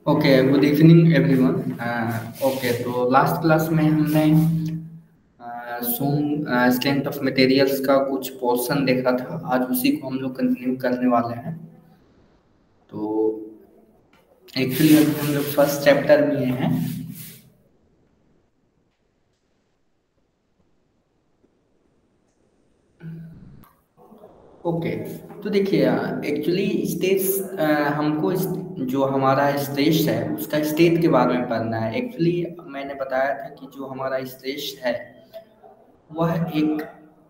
Okay, good evening everyone. Okay, तो last class में हमने सोम स्ट्रेंथ ऑफ मटेरियल्स का कुछ पोर्शन देखा था। आज उसी को हम लोग कंटिन्यू करने वाले हैं। तो एक्चुअली अभी हम लोग फर्स्ट चैप्टर में हैं। ओके, तो देखिए, एक्चुअली स्टेट्स हमको जो हमारा स्ट्रेस है उसका स्टेट के बारे में पढ़ना है। एक्चुअली मैंने बताया था कि जो हमारा स्ट्रेस है वह एक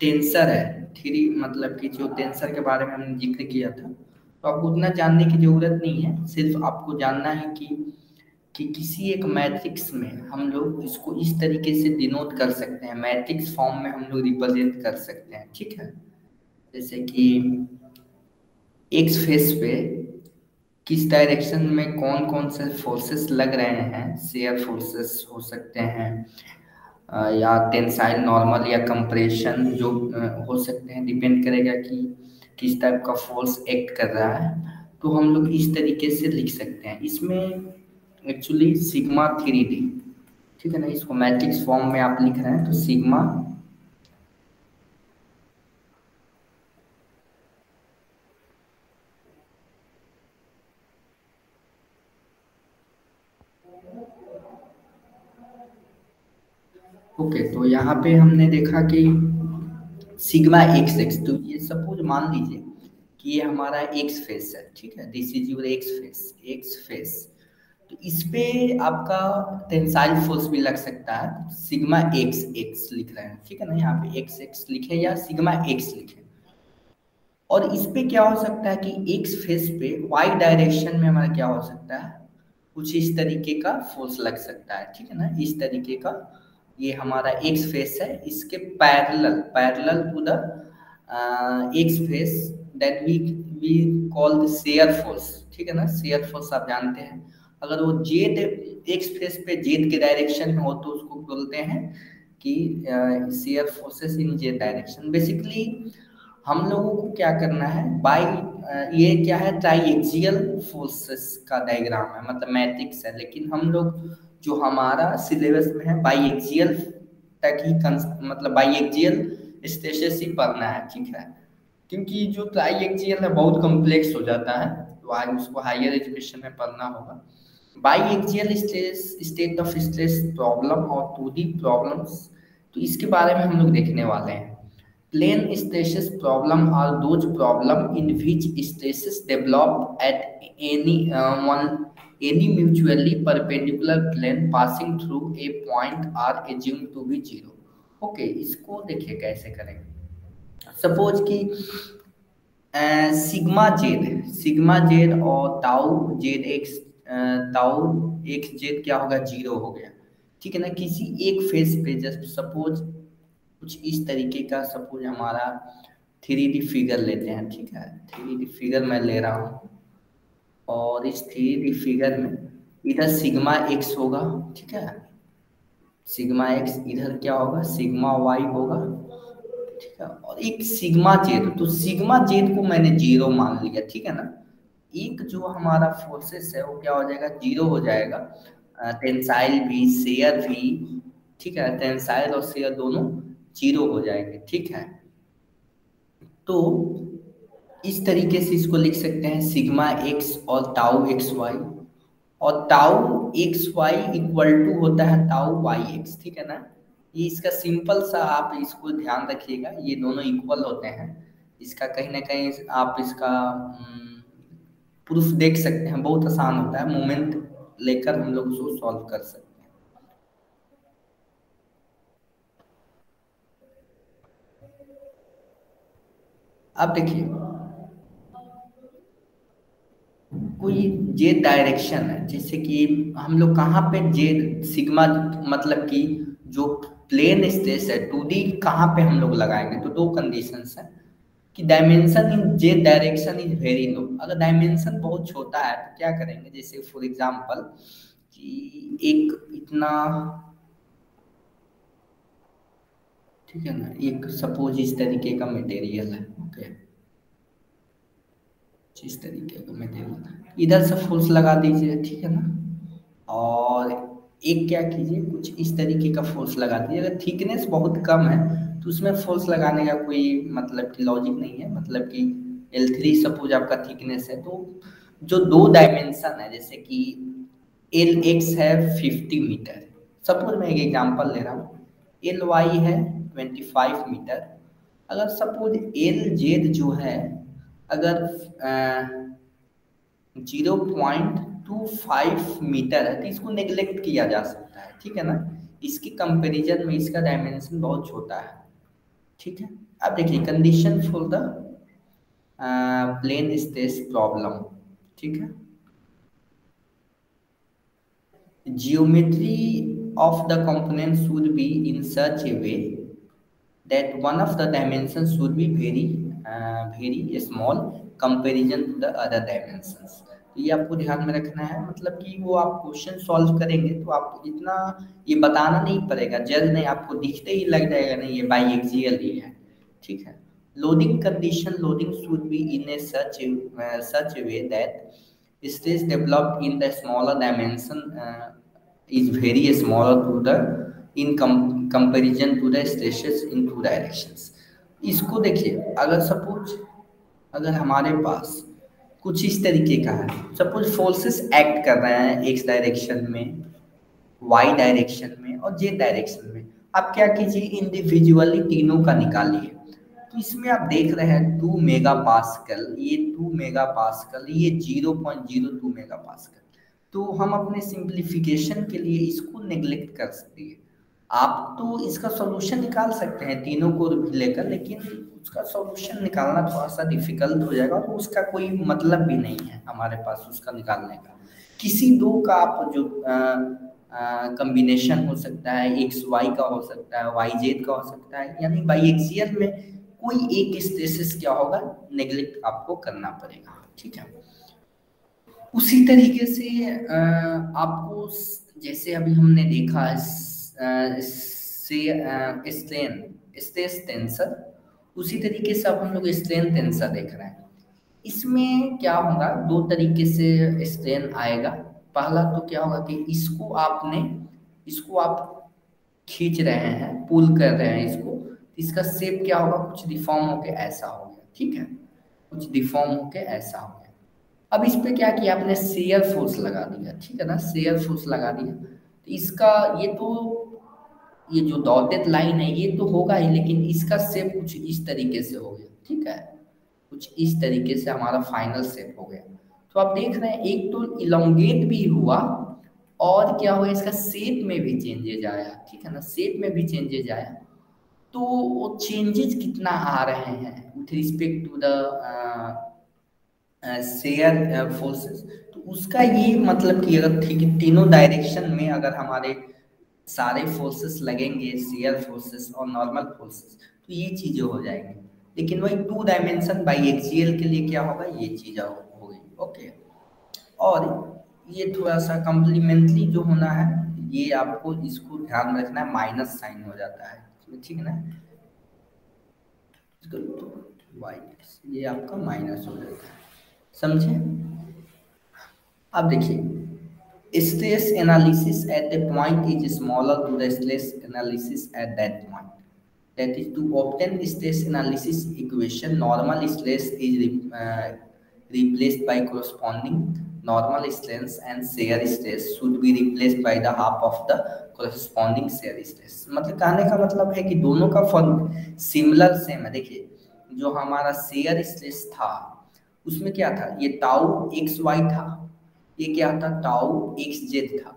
टेंसर है। थ्री मतलब कि जो टेंसर के बारे में हमने जिक्र किया था, तो आपको उतना जानने की जरूरत नहीं है। सिर्फ आपको जानना है कि किसी एक मैट्रिक्स में हम लोग इसको इस तरीके से डिनोट कर सकते हैं, मैट्रिक्स फॉर्म में हम लोग रिप्रेजेंट कर सकते हैं। ठीक है, जैसे कि एक्स फेस पे किस डायरेक्शन में कौन कौन से फोर्सेस लग रहे हैं, शेयर फोर्सेस हो सकते हैं, या टेंसाइल नॉर्मल या कंप्रेशन जो हो सकते हैं। डिपेंड करेगा कि किस टाइप का फोर्स एक्ट कर रहा है। तो हम लोग इस तरीके से लिख सकते हैं। इसमें एक्चुअली सिग्मा 3D, ठीक है ना, इसको मैट्रिक्स फॉर्म में आप लिख रहे हैं तो सिग्मा। ओके, तो यहाँ पे हमने देखा कि सिग्मा एक्स एक्स, तो ये सपोज मान लीजिए कि ये हमारा एक्स फेस है। ठीक है, this is your x face, x face. तो इस पे आपका टेंसाइल फोर्स भी लग सकता है। सिग्मा एक्स एक्स लिख रहे हैं, ठीक है ना, यहाँ पे एक्स एक्स लिखे या सिग्मा एक्स लिखे। और इस पे क्या हो सकता है कि एक्स फेस पे वाई डायरेक्शन में हमारा क्या हो सकता है, कुछ इस तरीके का फोर्स लग सकता है। ठीक है ना, इस तरीके का। ये हमारा एक्स फेस है, इसके parallel parallel to the x face, that we call the shear force. ठीक है ना, शेयर फोर्स आप जानते हैं। अगर वो जेड एक्स फेस पे जेड के डायरेक्शन में हो तो उसको बोलते हैं कि share forces in Z direction. Basically हम लोगों को क्या करना है, बाई ये क्या है, ट्राइएक्सियल फोर्सेस का डायग्राम है, मतलब मैट्रिक्स है। लेकिन हम लोग जो हमारा सिलेबस में है बाईएक्सियल तक ही मतलब बाईएक्सियल स्ट्रेसेस ही पढ़ना है। ठीक है, क्योंकि जो ट्राइएक्सियल है बहुत कॉम्प्लेक्स हो जाता है, तो आज उसको हायर एजुकेशन में पढ़ना होगा। Biaxial stress, state of stress problem और 2D प्रॉब्लम्स, तो इसके बारे में हम लोग देखने वाले हैं। Plane stresses problem are those problem in which stresses develop at any mutually perpendicular plane passing through a point are assumed to be zero. Okay, इसको देखिए कैसे करेंगे। सपोज कि सिग्मा जेड और ताऊ जेड एक्स, ताऊ एक्स जेड क्या होगा, जीरो हो गया। ठीक है ना, किसी एक फेस पे जस्ट सपोज कुछ इस तरीके का, सपोज हमारा 3D फिगर लेते हैं। ठीक है, 3D फिगर मैं ले रहा हूँ और इस 3D फिगर में इधर सिग्मा एक्स होगा। ठीक है, सिग्मा एक्स, इधर क्या होगा, सिग्मा वाई होगा। ठीक है, और एक सिग्मा जेड, तो सिग्मा जेड को मैंने जीरो मान लिया। ठीक है ना, एक जो हमारा फोर्सेस है वो क्या हो जाएगा, जीरो हो जाएगा। टेंसाइल भी, शेयर भी। ठीक है, टेंसाइल और शेयर दोनों जीरो हो जाएंगे। ठीक है, तो इस तरीके से इसको लिख सकते हैं, सिग्मा एक्स और ताऊ एक्स वाई। और ताऊ एक्स वाई इक्वल टू होता है ताऊ वाई एक्स। ठीक है ना, ये इसका सिंपल सा, आप इसको ध्यान रखिएगा, ये दोनों इक्वल होते हैं। इसका कहीं ना कहीं आप इसका प्रूफ देख सकते हैं, बहुत आसान होता है। मोमेंट लेकर हम लोग उसको सॉल्व कर सकते हैं। अब देखिए, कोई जेड डायरेक्शन है, जैसे कि हम लोग कहाँ पे जेड सिग्मा, मतलब कि जो प्लेन स्पेस है 2D, कहाँ पे हम लोग लगाएंगे, तो दो कंडीशंस है कि dimension in Z direction is very low. अगर डायमेंशन बहुत छोटा है तो क्या करेंगे, जैसे फॉर एग्जांपल कि एक इतना, ठीक है ना, एक सपोज इस तरीके का मटेरियल है। ओके, इस तरीके का मटेरियल इधर से फोर्स लगा दीजिए। ठीक है ना, और एक क्या कीजिए, कुछ इस तरीके का फोर्स लगा दीजिए। अगर थिकनेस बहुत कम है तो उसमें फोर्स लगाने का कोई मतलब कि लॉजिक नहीं है। मतलब कि L3 सपोज आपका थिकनेस है, तो जो दो डायमेंशन है, जैसे कि Lx है 50 मीटर, सपोज मैं एक एग्जांपल ले रहा हूँ, Ly है 25 मीटर। अगर सपोज Lz जो है, अगर 0.25 मीटर है तो इसको नेग्लेक्ट किया जा सकता है, ठीक है ना। इसके कंपैरिजन में इसका डायमेंशन बहुत छोटा है, ठीक है। अब देखिए condition for the plane space problem, ठीक है। Geometry of the component should be in such a way that one of the dimensions should be very small comparison to the other dimensions। तो ये आपको ध्यान में रखना है। मतलब कि वो आप क्वेश्चन सॉल्व करेंगे तो आपको इतना ये बताना नहीं पड़ेगा, जल्द नहीं, आपको दिखते ही लग जाएगा नहीं ये बाई एक्सियल ही है, ठीक है। Loading condition, loading should be in A such a way that stress developed in the smaller dimension is very smaller to the comparison to the stresses in two directions। इसको देखिए, अगर suppose अगर हमारे पास कुछ इस तरीके का है, सपोज फोर्सेस एक्ट कर रहे हैं एक्स डायरेक्शन में, वाई डायरेक्शन में और जेड डायरेक्शन में। आप क्या कीजिए, इंडिविजुअली तीनों का निकालिए। तो इसमें आप देख रहे हैं 2 मेगा पास्कल, ये 2 मेगा पास्कल, ये 0.02 मेगा पास्कल। तो हम अपने सिंप्लीफिकेशन के लिए इसको नेग्लेक्ट कर सकते हैं। आप तो इसका सॉल्यूशन निकाल सकते हैं तीनों को लेकर, लेकिन उसका सॉल्यूशन निकालना थोड़ा सा डिफिकल्ट हो जाएगा, तो उसका कोई मतलब भी नहीं है हमारे पास उसका निकालने का। किसी दो का आप जो कॉम्बिनेशन हो सकता है, एक्स वाई का हो सकता है, वाई जेड का हो सकता है, यानी बाई एक्सियल में कोई एक स्पेसिस क्या होगा, नेग्लेक्ट आपको करना पड़ेगा, ठीक है। उसी तरीके से आपको जैसे अभी हमने देखा स्ट्रेन स्ट्रेस टेंसर, उसी तरीके से अब हम लोग स्ट्रेन टेंसर देख रहे हैं। इसमें क्या होगा, दो तरीके से स्ट्रेन आएगा। पहला तो क्या होगा कि इसको आप खींच रहे हैं, पुल कर रहे हैं इसको, इसका शेप क्या होगा, कुछ डिफॉर्म होके ऐसा हो गया, ठीक है, कुछ डिफॉर्म होके ऐसा हो गया। अब इस पे क्या किया आपने, शेयर फोर्स लगा दिया, ठीक है ना, शेयर फोर्स लगा दिया। तो इसका ये जो डॉटेड लाइन है ये तो होगा ही, लेकिन इसका शेप कुछ इस तरीके से हो गया, ठीक है, कुछ इस तरीके से हमारा फाइनल शेप हो गया। तो आप देख रहे हैं एक तो इलोंगेट भी हुआ और क्या हुआ, इसका शेप में भी चेंजेज आया, ठीक है ना, शेप में भी चेंजेज आया। तो वो चेंजेस कितना आ रहे हैं with respect to the shear forces, तो उसका ये मतलब कि अगर ठीक तीनों डायरेक्शन में अगर हमारे सारे फोर्सेस लगेंगे, शेयर फोर्सेस और नॉर्मल फोर्सेस, तो ये चीजें हो जाएंगी। लेकिन वही 2 डायमेंशन बाई एक्सियल के लिए क्या होगा, ये चीज होगी, ओके। और ये थोड़ा सा कम्प्लीमेंट्री जो होना है, ये आपको इसको ध्यान में रखना है, माइनस साइन हो जाता है, ठीक है ना, ये आपका माइनस हो जाता है, समझे। अब देखिए stress analysis at the point is smaller to the stress analysis at that point, that is to obtain stress analysis equation, normal stress is replaced by corresponding normal stress and shear stress should be replaced by the half of the corresponding shear stress। मतलब कहने का मतलब है कि दोनों का form similar same है। देखिए जो हमारा शेयर स्ट्रेस था उसमें क्या था, ये टाउ एक्स वाई था, ये क्या था टाउ एक्स जेड था।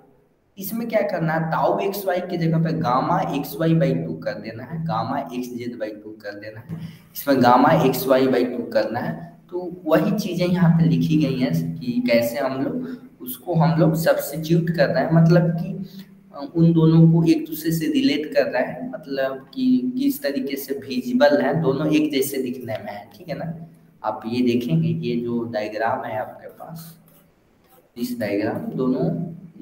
इसमें क्या करना है, टाउ एक्स वाई की जगह पे गामा एक्स वाई बाई 2 कर देना है, गामा एक्स जेड बाई 2 कर देना है, इसमें गामा एक्स वाई बाई 2 करना है। तो वही चीजें यहाँ पे लिखी गई हैं कि कैसे हम लोग उसको हम लोग सब्स्टिट्यूट कर रहे हैं, मतलब कि उन दोनों को एक दूसरे से रिलेट कर रहा है, मतलब कि किस तरीके से विजिबल है, दोनों एक जैसे दिखने में है, ठीक है ना। आप ये देखेंगे ये जो डायग्राम है आपके पास, इस डायग्राम दोनों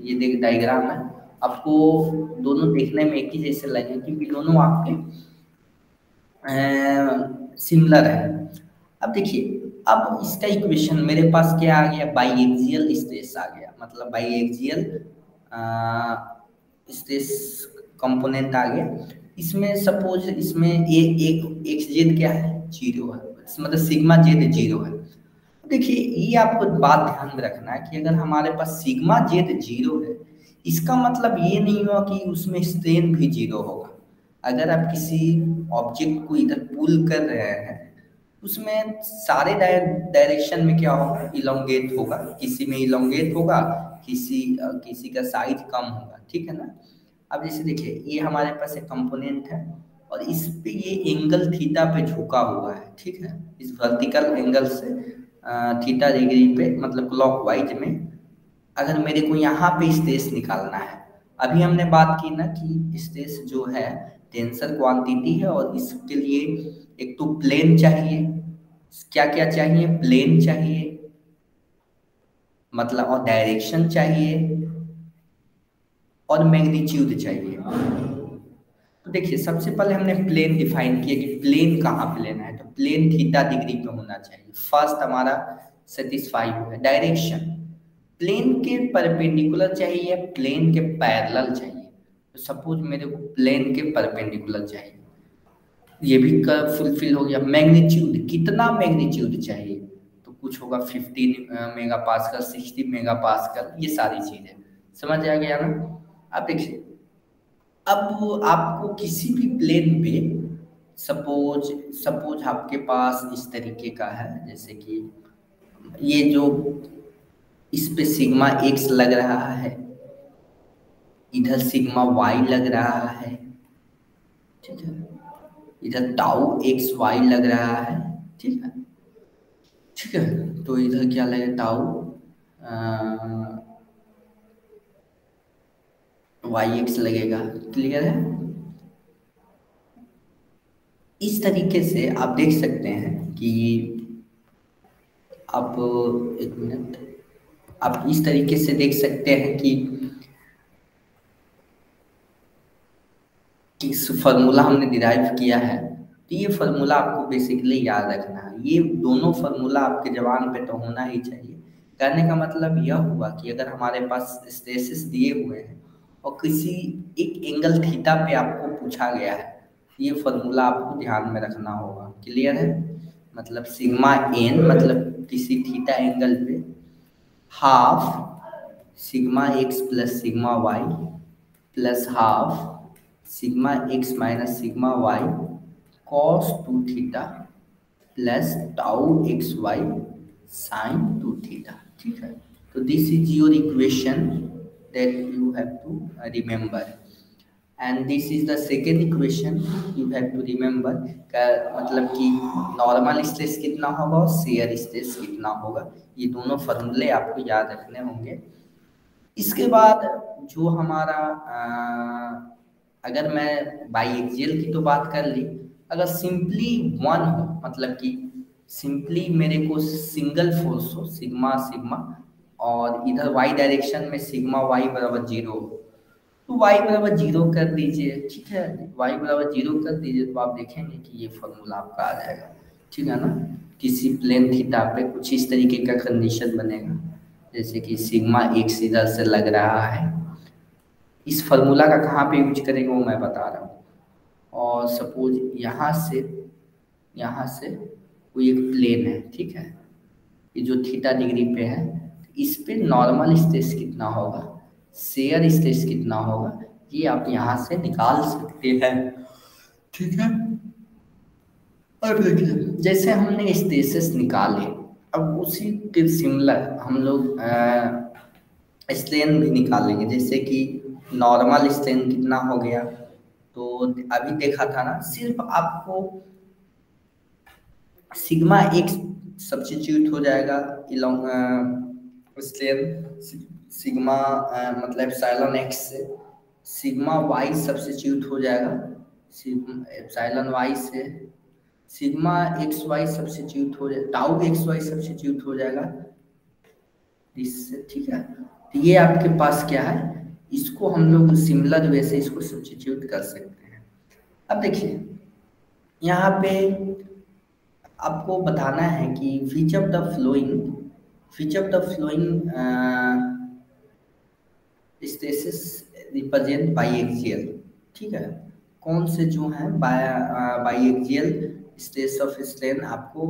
ये देख डायग्राम है, आपको दोनों देखने में एक ही जैसे लगे क्योंकि दोनों आपके सिमिलर है। अब देखिए अब इसका इक्वेशन मेरे पास क्या आ गया, बाई एक्सियल स्ट्रेस आ गया, मतलब बाई एक्सियल स्ट्रेस कंपोनेंट आ गया। इसमें सपोज इसमें एक एक्स जेड क्या है, जीरो है, मतलब सिग्मा जेड जीरो है। देखिए ये आपको बात ध्यान में रखना है कि अगर हमारे पास सिग्मा जेड जीरो है, इसका मतलब ये नहीं हुआ कि उसमें स्ट्रेन भी जीरो होगा। अगर आप किसी ऑब्जेक्ट को इधर पुल कर रहे हैं, उसमें सारे डायरेक्शन में क्या होगा, इलोंगेट होगा, किसी में इलोंगेट होगा, किसी का साइज कम होगा, ठीक है ना। अब जैसे देखिए ये हमारे पास एक कंपोनेंट है और इस पे ये एंगल थीटा पे झुका हुआ है, ठीक है, इस वर्टिकल एंगल से थीटा डिग्री पे, मतलब क्लॉकवाइज में। अगर मेरे को यहाँ पे स्ट्रेस निकालना है, अभी हमने बात की ना कि स्ट्रेस जो है टेंसर क्वांटिटी है और इसके लिए एक तो प्लेन चाहिए, क्या क्या चाहिए, प्लेन चाहिए, मतलब और डायरेक्शन चाहिए और मैग्नीट्यूड चाहिए। तो देखिए सबसे पहले हमने प्लेन डिफाइन किया कि प्लेन कहाँ पे लेना है, तो प्लेन थीटा डिग्री पे होना चाहिए, फर्स्ट हमारा सेटिस्फाई हुआ है। डायरेक्शन प्लेन के परपेंडिकुलर चाहिए या प्लेन के पैरेलल चाहिए, तो सपोज मेरे को प्लेन के परपेंडिकुलर चाहिए, ये भी फुलफिल हो गया। मैग्नीट्यूड कितना मैग्नीट्यूड चाहिए, तो कुछ होगा 15 मेगा पास्कल, 60 मेगा पास्कल, ये सारी चीजें समझ आ गया ना। अब देखिए अब आपको किसी भी प्लेन पे सपोज सपोज आपके पास इस तरीके का है, जैसे कि ये जो इस पे सिग्मा एक्स लग रहा है, इधर सिग्मा वाई लग रहा है, ठीक है, इधर टाउ एक्स वाई लग रहा है, ठीक है, ठीक है, तो इधर क्या लगेगा, टाउ वाई एक्स लगेगा, क्लियर है। इस तरीके से आप देख सकते हैं कि आप, एक मिनट, आप इस तरीके से देख सकते हैं कि इस फार्मूला हमने डिराइव किया है, तो ये फार्मूला आपको बेसिकली याद रखना है। ये दोनों फार्मूला आपके जबान पे तो होना ही चाहिए। कहने का मतलब यह हुआ कि अगर हमारे पास स्ट्रेसेस दिए हुए हैं और किसी एक एंगल थीटा पे आपको पूछा गया है, ये फार्मूला आपको ध्यान में रखना होगा, क्लियर है। मतलब सिग्मा एन मतलब किसी थीटा एंगल पे half sigma x plus sigma y plus half sigma x minus sigma y cos 2 theta plus tau x y sine 2 theta, ठीक है। तो this is your equation that you have to remember, and this is the second equation you have to remember का मतलब कि normal stress कितना होगा और shear stress कितना होगा, ये दोनों फॉर्मूले आपको याद रखने होंगे। इसके बाद जो हमारा अगर मैं बाई एक्सियल की तो बात कर ली, अगर सिंपली वन हो, मतलब कि सिंपली मेरे को सिंगल फोर्स हो सिग्मा सिग्मा और इधर वाई डायरेक्शन में सिग्मा वाई बराबर जीरो हो, तो y बराबर जीरो कर दीजिए, ठीक है, y बराबर जीरो कर दीजिए, तो आप देखेंगे कि ये फॉर्मूला आपका आ जाएगा, ठीक है ना। किसी प्लेन थीटा पे कुछ इस तरीके का कंडीशन बनेगा, जैसे कि सिग्मा एक्स इधर से लग रहा है, इस फार्मूला का कहाँ पे यूज करेंगे वो मैं बता रहा हूँ। और सपोज यहाँ से कोई एक प्लेन है, ठीक है, ये जो थीटा डिग्री पे है, इस पे नॉर्मल स्ट्रेस कितना होगा, शेयर स्ट्रेस कितना होगा, ये आप यहाँ से निकाल सकते हैं, ठीक है। अब देखिए जैसे हमने स्ट्रेसेस निकाले, अब उसी के सिमिलर हम लोग स्ट्रेन भी निकालेंगे, जैसे कि नॉर्मल स्ट्रेन कितना हो गया, तो अभी देखा था ना, सिर्फ आपको सिग्मा एक्स सब्स्टिट्यूट हो जाएगा स्ट्रेन, सिग्मा मतलब एप्सिलॉन एक्स से, सिग्मा वाई सब्स्टिट्यूट हो जाएगा एप्सिलॉन वाई से, सिग्मा एक्स वाई सब्स्टिट्यूट हो जाएगा, टाउ एक्स वाई सब्स्टिट्यूट हो जाएगा इससे, ठीक है। तो ये आपके पास क्या है, इसको हम लोग सिमिलर वे से इसको सब्स्टिट्यूट कर सकते हैं। अब देखिए यहाँ पे आपको बताना है कि which of the flowing stresses represent by axial, ठीक है। कौन से जो है by axial stress of strain आपको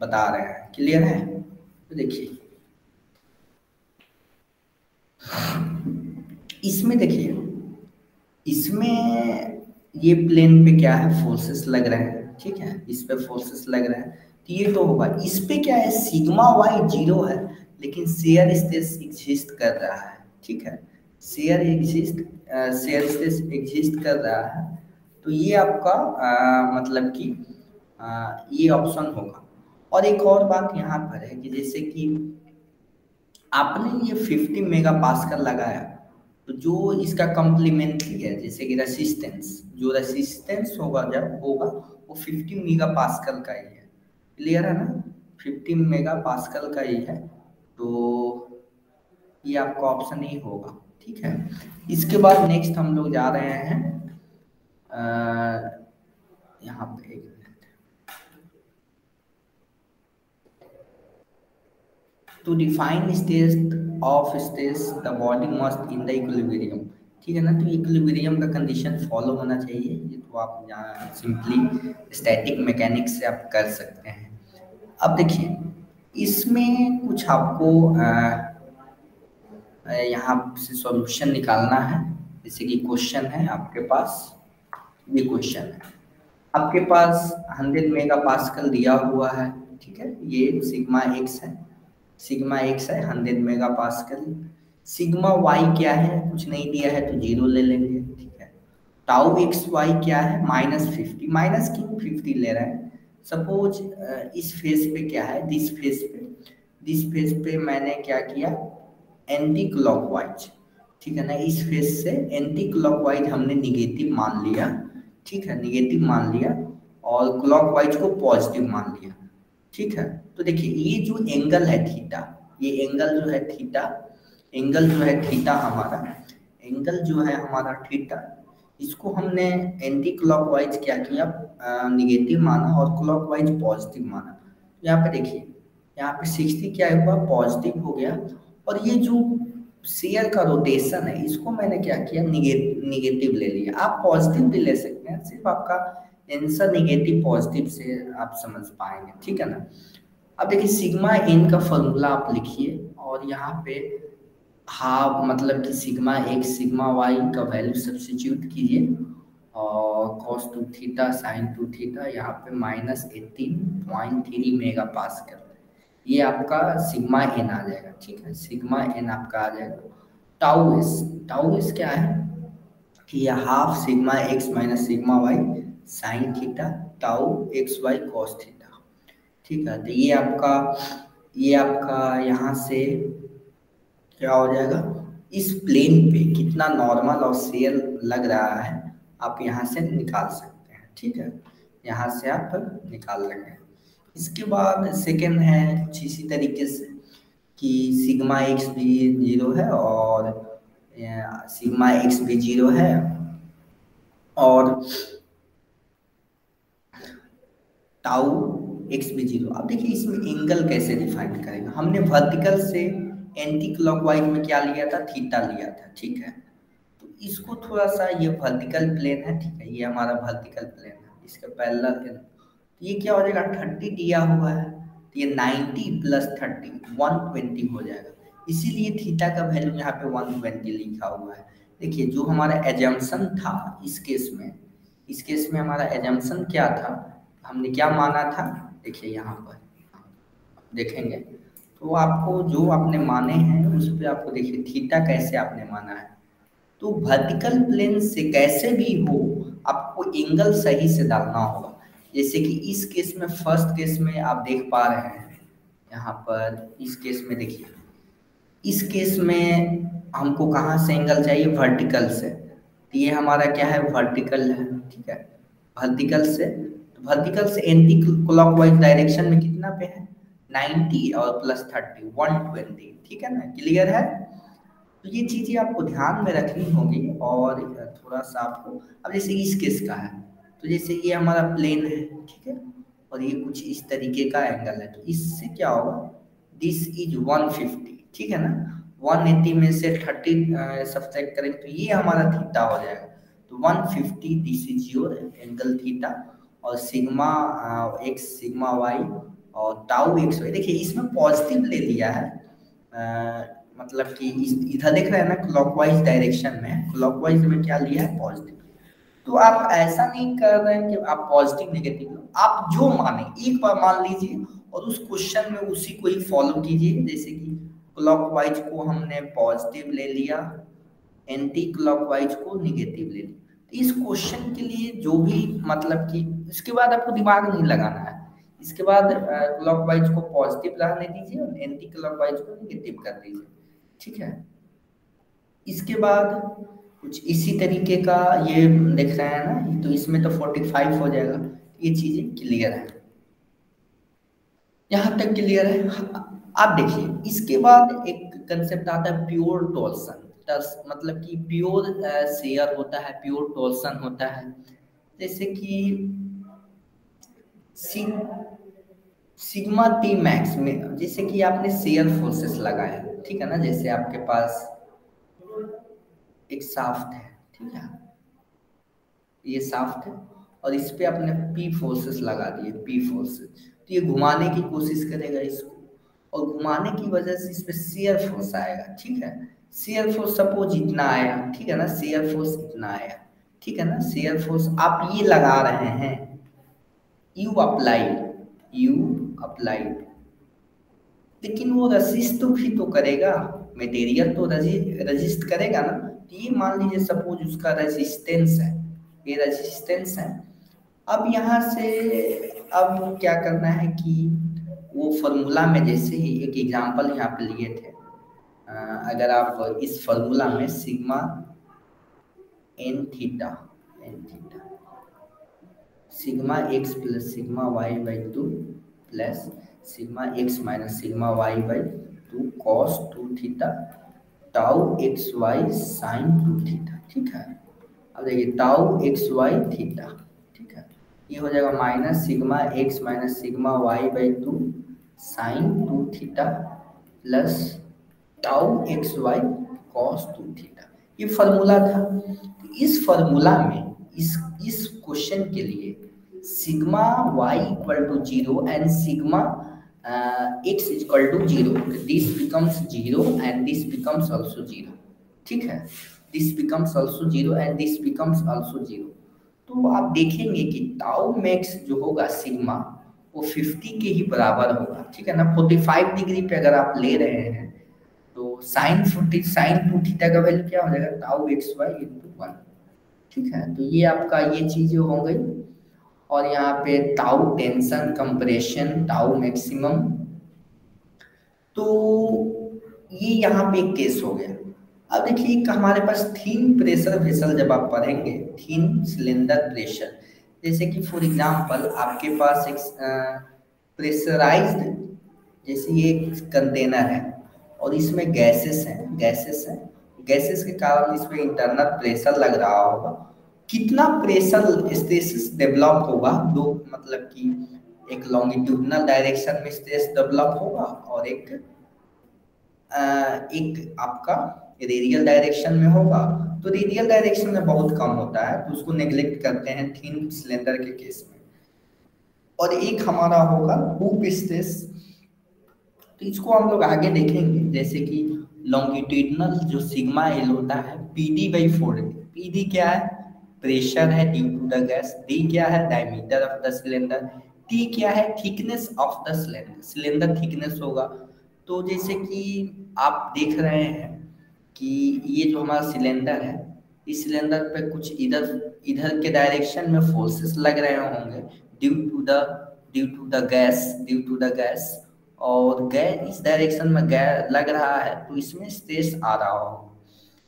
बता रहे हैं, क्लियर है। तो देखिए इसमें, देखिए इसमें ये प्लेन पे क्या है, फोर्सेस लग रहे हैं, ठीक है, इस पे फोर्सेस लग रहे हैं, तो ये तो होगा। इस पे क्या है, सिग्मा वाई जीरो है, लेकिन शेयर स्ट्रेस एग्जिस्ट कर रहा है, ठीक है, शेयर स्ट्रेस एग्जिस्ट कर रहा है। तो ये आपका मतलब कि ये ऑप्शन होगा। और एक और बात यहाँ पर है कि जैसे कि आपने ये 50 मेगा पास्कल लगाया, तो जो इसका कम्प्लीमेंट्री है, जैसे कि रेसिस्टेंस, जो रेसिस्टेंस होगा जब होगा वो 50 मेगा पास्कल का ही है, क्लियर है ना, 50 मेगा पास्कल का ही है। तो ये आपका ऑप्शन ही होगा, ठीक है। इसके बाद नेक्स्ट हम लोग जा रहे हैं यहाँ पे एक minute, to define state of stress the body must in the equilibrium, ठीक है ना। तो इक्विलिब्रियम का कंडीशन फॉलो होना चाहिए, ये तो आप यहाँ सिंपली स्टैटिक मैकेनिक्स से आप कर सकते हैं। अब देखिए इसमें कुछ आपको यहाँ से सॉल्यूशन निकालना है। जैसे कि क्वेश्चन है आपके पास, ये क्वेश्चन है आपके पास 100 मेगा पास्कल दिया हुआ है, ठीक है, ये सिग्मा एक्स है, सिग्मा एक्स है 100 मेगा पास्कल। सिग्मा वाई क्या है, कुछ नहीं दिया है तो जीरो ले लेंगे, ठीक है। टाउ एक्स वाई क्या है, -50, माइनस क्यों 50 ले रहे हैं, सपोज इस फेस पे क्या है, दिस फेस पे मैंने क्या किया, एंटी क्लॉकवाइज, ठीक है ना, इस फेस से एंटी क्लॉकवाइज हमने निगेटिव मान लिया, ठीक है, निगेटिव मान लिया, और क्लॉकवाइज को पॉजिटिव मान लिया, ठीक है। तो देखिए ये जो एंगल है थीटा, ये एंगल जो है थीटा, एंगल जो है थीटा हमारा, एंगल जो है हमारा थीटा, इसको हमने एंटी क्लॉकवाइज क्या किया, निगेटिव माना, और क्लॉकवाइज पॉजिटिव माना। यहाँ पे देखिए, यहाँ पे 60 क्या हुआ, पॉजिटिव हो गया, और ये जो शेयर का रोटेशन है इसको मैंने क्या किया, निगेटिव ले लिया। आप पॉजिटिव भी ले सकते हैं, सिर्फ आपका आंसर निगेटिव पॉजिटिव से आप समझ पाएंगे, ठीक है ना। अब देखिए सिग्मा एन का फॉर्मूला आप लिखिए, और यहाँ पे हाफ मतलब कि सिग्मा एक्स सिग्मा वाई का वैल्यू सब्स्टिट्यूट कीजिए, और cos two theta sine two theta, यहाँ पे -18.3 मेगा पास्कल, ये आपका सिग्मा एन आ जाएगा, ठीक है, सिग्मा एन आपका आ जाएगा। टाउ एस क्या है कि ये half sigma x minus sigma y sine theta tau x y cos theta, ठीक है। तो ये आपका यहाँ से क्या हो जाएगा, इस प्लेन पे कितना नॉर्मल और शेयर लग रहा है आप यहाँ से निकाल सकते हैं, ठीक है, यहाँ से आप निकाल लेंगे। इसके बाद सेकेंड है कुछ इसी तरीके से कि सिग्मा एक्स भी जीरो है, और सिग्मा एक्स भी जीरो है, और टाउ एक्स भी जीरो। अब देखिए इसमें एंगल कैसे डिफाइन करेगा, हमने वर्टिकल से एंटी क्लॉकवाइज में क्या लिया था, थीटा लिया था, ठीक है। तो इसको थोड़ा सा, ये वर्टिकल प्लेन है, ठीक है, ये हमारा वर्टिकल प्लेन है, इसका पैरेलल है, तो ये क्या हो जाएगा, 30 दिया हुआ है, तो ये 90 + 30 120 हो जाएगा, इसीलिए थीटा का वैल्यू यहाँ पे 120 लिखा हुआ है। देखिए जो हमारा एजम्पशन था इस केस में हमारा एजम्पशन क्या था, हमने क्या माना था, देखिए यहाँ पर देखेंगे तो आपको जो आपने माने हैं उस पर आपको देखिए थीटा कैसे आपने माना है। तो वर्टिकल प्लेन से कैसे भी हो आपको एंगल सही से डालना होगा। जैसे कि इस केस में, फर्स्ट केस में आप देख पा रहे हैं, यहाँ पर इस केस में देखिए, इस केस में हमको कहाँ से एंगल चाहिए, वर्टिकल से, तो ये हमारा क्या है, वर्टिकल है, ठीक है, वर्टिकल से, तो वर्टिकल से एंटी क्लॉकवाइज डायरेक्शन में कितना पे है, 90 और +30 120, ठीक है ना, क्लियर है। तो ये चीजें आपको ध्यान में रखनी होगी, और थोड़ा सा आपको, अब जैसे इस केस का है, तो जैसे ये हमारा प्लेन है, ठीक है, और ये कुछ इस तरीके का एंगल है, तो इससे क्या होगा, दिस इज 150, ठीक है ना, 180 में से 30 सब्ट्रैक्ट करेंगे तो ये हमारा थीटा हो जाएगा। तो 150 this is your angle theta, और सिग्मा एक्स सिग्मा वाई और टाउ एक्स वाई। देखिए इसमें पॉजिटिव ले लिया है, मतलब कि इधर देख रहे हैं ना क्लॉकवाइज डायरेक्शन में, क्लॉकवाइज में क्या लिया है पॉजिटिव। तो आप ऐसा नहीं कर रहे हैं कि आप पॉजिटिव नेगेटिव लो, आप जो माने एक बार मान लीजिए और उस क्वेश्चन में उसी को ही फॉलो कीजिए। जैसे कि क्लॉकवाइज को हमने पॉजिटिव ले लिया, एंटी क्लॉकवाइज को नेगेटिव ले लिया। तो इस क्वेश्चन के लिए जो भी मतलब कि इसके बाद आपको दिमाग नहीं लगाना है, इसके बाद क्लॉकवाइज को पॉजिटिव रहने दीजिए और एंटी क्लॉकवाइज को नेगेटिव कर दीजिए, ठीक है। इसके बाद कुछ इसी तरीके का ये देख रहे हैं ना, तो इसमें तो 45 हो जाएगा। ये चीजें क्लियर है, यहाँ तक क्लियर है। आप देखिए इसके बाद एक कंसेप्ट आता है प्योर टॉर्सन, मतलब कि प्योर शेयर होता है, प्योर टॉर्सन होता है। जैसे कि सिग्मा टी मैक्स में जैसे कि आपने शेयर फोर्सेस लगाए, ठीक है ना। जैसे आपके पास एक शाफ्ट है, ठीक है, ये शाफ्ट है और इस पे आपने पी फोर्सेस लगा दिए, पी फोर्सेस, तो ये घुमाने की कोशिश करेगा इसको, और घुमाने की वजह से इस पे शेयर फोर्स आएगा, ठीक है। शेयर फोर्स सपोज इतना आया, ठीक है ना, शेयर फोर्स इतना आया, ठीक है ना। शेयर फोर्स आप ये लगा रहे हैं, यू अप्लाइड, यू अप्लाइड, लेकिन वो रजिस्ट तो भी तो करेगा, मटेरियल तो रजिस्ट करेगा ना। तो ये मान लीजिए सपोज उसका रेजिस्टेंस है, ये रेजिस्टेंस है। अब यहाँ से अब क्या करना है कि वो फॉर्मूला में, जैसे ही एक एग्जांपल यहाँ पे लिए थे, अगर आप इस फॉर्मूला में sigma n theta, n theta sigma x plus sigma y by 2 plus sigma x minus sigma y by 2 cos 2 theta tau x y sine 2 theta, ठीक है। अब देखिए टाउ एक्स वाई थीटा, ठीक है, ये हो जाएगा minus sigma x minus sigma y by 2 sine 2 theta plus tau x y cos 2 theta. ये फॉर्मूला था। तो इस फॉर्मूला में इस क्वेश्चन के लिए sigma y equal to 0 and sigma x equal to 0, this becomes 0 and this becomes also 0, ठीक है। This becomes also 0 and this becomes also 0। तो आप देखेंगे कि टाउ मैक्स जो होगा सिग्मा वो 50 के ही बराबर होगा, ठीक है ना। 45 डिग्री पे अगर आप ले रहे हैं तो साइन 40 साइन 2 थीटा का वैल्यू क्या हो जाएगा, टाउ एक्स वाई इंटू 1, ठीक है। तो ये आपका ये चीजें हो गई, और यहाँ पे tau tension compression tau maximum, तो ये यहाँ पे एक केस हो गया। अब देखिए एक हमारे पास थीन प्रेशर वेसल जब आप पढ़ेंगे, थीन सिलेंडर प्रेशर, जैसे कि फॉर एग्जांपल आपके पास एक प्रेशराइज्ड, जैसे ये कंटेनर है और इसमें गैसेस हैं, गैसेस हैं, गैसेस के कारण इसमें इंटरनल प्रेशर लग रहा होगा। कितना प्रेशर स्ट्रेस डेवलप होगा, दो मतलब कि एक लॉन्गिट्यूडनल डायरेक्शन में स्ट्रेस डेवलप होगा और एक आपका रेडियल डायरेक्शन में होगा। तो रेडियल डायरेक्शन में बहुत कम होता है, तो उसको नेग्लेक्ट करते हैं थिन सिलेंडर के केस में। और एक हमारा होगा हुक स्ट्रेस, तो इसको हम लोग आगे देखेंगे। जैसे कि लॉन्गिट्यूडनल जो सिग्मा एल होता है पीडी बाई 4, पीडी क्या है, प्रेशर है due to the gas, D क्या है, diameter of the cylinder, T क्या है, thickness of the cylinder, cylinder thickness होगा। तो जैसे कि आप देख रहे हैं कि ये जो हमारा सिलेंडर है, इस सिलेंडर पे कुछ इधर इधर के डायरेक्शन में फोर्सेस लग रहे होंगे ड्यू टू द गैस, और गैस इस डायरेक्शन में गैस लग रहा है तो इसमें स्ट्रेस आ रहा होगा,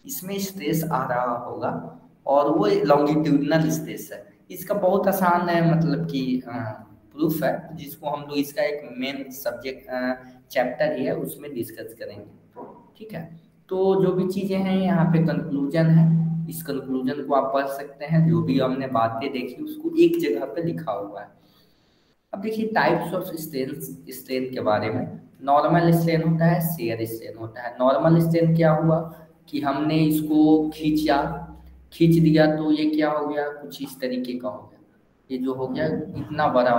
इसमें स्ट्रेस आ रहा होगा, और वो लॉन्गिट्यूडनल स्ट्रेस है। इसका बहुत आसान है, मतलब कि प्रूफ है, जिसको हम लोग इसका एक मेन सब्जेक्ट चैप्टर ही है उसमें डिस्कस करेंगे, ठीक है। तो जो भी चीजें हैं यहाँ पे कंक्लूजन है, इस कंक्लूजन को आप पढ़ सकते हैं, जो भी हमने बातें देखी उसको एक जगह पे लिखा हुआ है। अब देखिए टाइप्स ऑफ स्ट्रेन के बारे में, नॉर्मल स्ट्रेन होता है, शेयर स्ट्रेन होता है। नॉर्मल स्ट्रेन क्या हुआ कि हमने इसको खींच दिया तो ये क्या हो गया, कुछ इस तरीके का हो गया, ये जो हो गया इतना बड़ा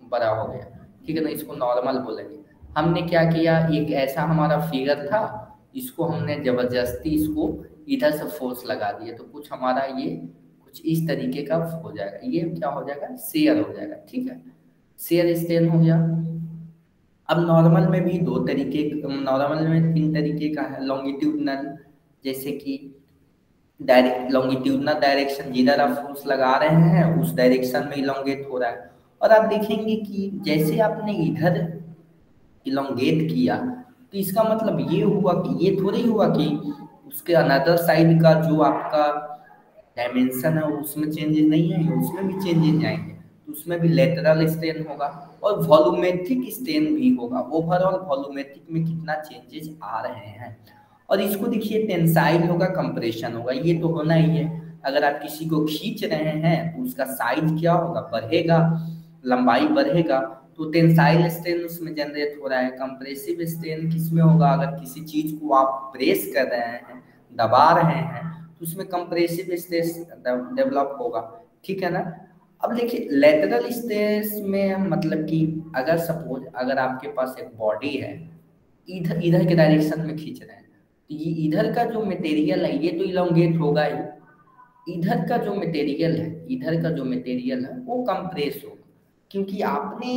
बड़ा हो गया, ठीक है ना, इसको नॉर्मल बोलेंगे। हमने क्या किया, एक ऐसा हमारा फिगर था, इसको हमने जबरदस्ती इसको इधर से फोर्स लगा दिया, तो कुछ हमारा ये कुछ इस तरीके का हो जाएगा, ये क्या हो जाएगा, शेयर हो जाएगा, ठीक है, शेयर स्ट्रेन हो गया। अब नॉर्मल में भी दो तरीके, नॉर्मल में तीन तरीके का है। लॉन्गिट्यूडनल, जैसे कि डायरेक्ट लॉन्गिट्यूडनल डायरेक्शन, जिधर आप फोर्स लगा रहे हैं उस डायरेक्शन में इलोंगेट हो रहा है। और आप देखेंगे कि जैसे आपने इधर इलोंगेट किया तो इसका मतलब ये हुआ कि ये थोड़ी हुआ कि उसके अनदर साइड का जो आपका डायमेंशन है उसमें चेंजेस नहीं आएंगे, उसमें भी चेंजेस आएंगे, तो उसमें भी लेटरल स्ट्रेन होगा और वॉल्यूमेट्रिक स्ट्रेन भी होगा। ओवरऑल वॉल्यूमेट्रिक में कितना चेंजेस आ रहे हैं। और इसको देखिए, टेंसाइल होगा, कंप्रेशन होगा, ये तो होना ही है। अगर आप किसी को खींच रहे हैं तो उसका साइज क्या होगा, बढ़ेगा, लंबाई बढ़ेगा, तो टेंसाइल स्ट्रेन उसमें जनरेट हो रहा है। कंप्रेसिव स्ट्रेन किसमें होगा, अगर किसी चीज को आप प्रेस कर रहे हैं, दबा रहे हैं, तो उसमें कंप्रेसिव स्ट्रेस डेवलप होगा, ठीक है ना। अब देखिए लेटरल स्ट्रेस में मतलब कि अगर सपोज अगर आपके पास एक बॉडी है, इधर इधर के डायरेक्शन में खींच रहे हैं, तो ये इधर का जो मटेरियल है ये तो इलोंगेट होगा ही, इधर का जो मटेरियल है, इधर का जो मटेरियल है वो कंप्रेस होगा, क्योंकि आपने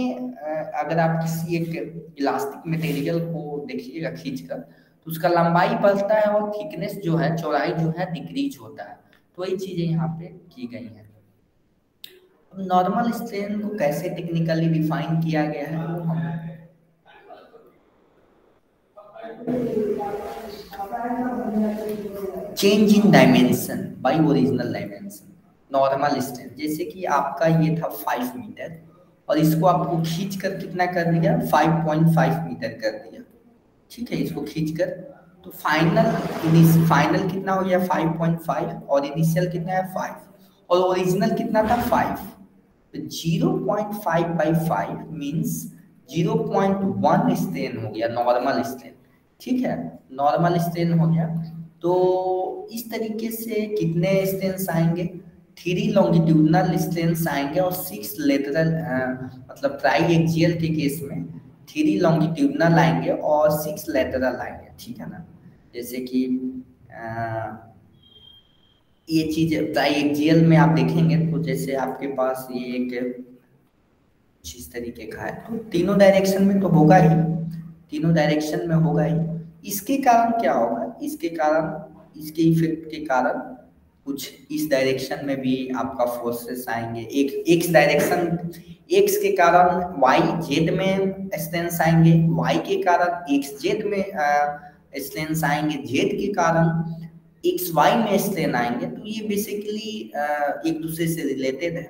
अगर आप किसी एक इलास्टिक मटेरियल को देखिएगा खींच कर, तो उसका लंबाई बढ़ता है और थिकनेस जो है, चौड़ाई जो है डिक्रीज होता है। तो वही चीजें यहाँ पे की गई हैं। अब नॉर्मल स्ट्रेन को कैसे टेक्निकली डिफाइन किया गया है वो हम change in dimension by original dimension. Normal strain जैसे कि आपका ये था 5 मीटर और इसको आपको खींच कर कितना कर दिया, 5.5 मीटर कर दिया, ठीक है, इसको खींच कर, तो फाइनल कितना हो गया 5.5 और इनिशियल कितना है 5 और ओरिजिनल कितना था 5, तो 0.5 बाई 5 मीन्स 0.1 स्ट्रेन हो गया, नॉर्मल स्ट्रेन, ठीक है, नॉर्मल स्ट्रेन हो गया। तो इस तरीके से कितने स्ट्रेन्स आएंगे, 3 लॉन्गिट्यूडनल स्ट्रेन्स आएंगे और 6 लेटरल, मतलब ट्राई एक्सियल के केस में 3 लॉन्गिट्यूडनल आएंगे और 6 लेटरल आएंगे, ठीक है ना। जैसे कि ये चीज ट्राई एक्सियल में आप देखेंगे तो जैसे आपके पास ये एक इस तरीके का है, तो तीनों डायरेक्शन में तो होगा ही, तीनों डायरेक्शन में होगा ही। इसके कारण क्या होगा, इसके कारण, इसके इफेक्ट के कारण कुछ इस डायरेक्शन में भी आपका फोर्सेस आएंगे, एक एक्स डायरेक्शन, एक्स के कारण वाई जेड में स्ट्रेंस आएंगे, वाई के कारण एक्स जेड में स्ट्रेंस आएंगे, जेड के कारण एक्स वाई में स्ट्रेन आएंगे। तो ये बेसिकली एक दूसरे से रिलेटेड है।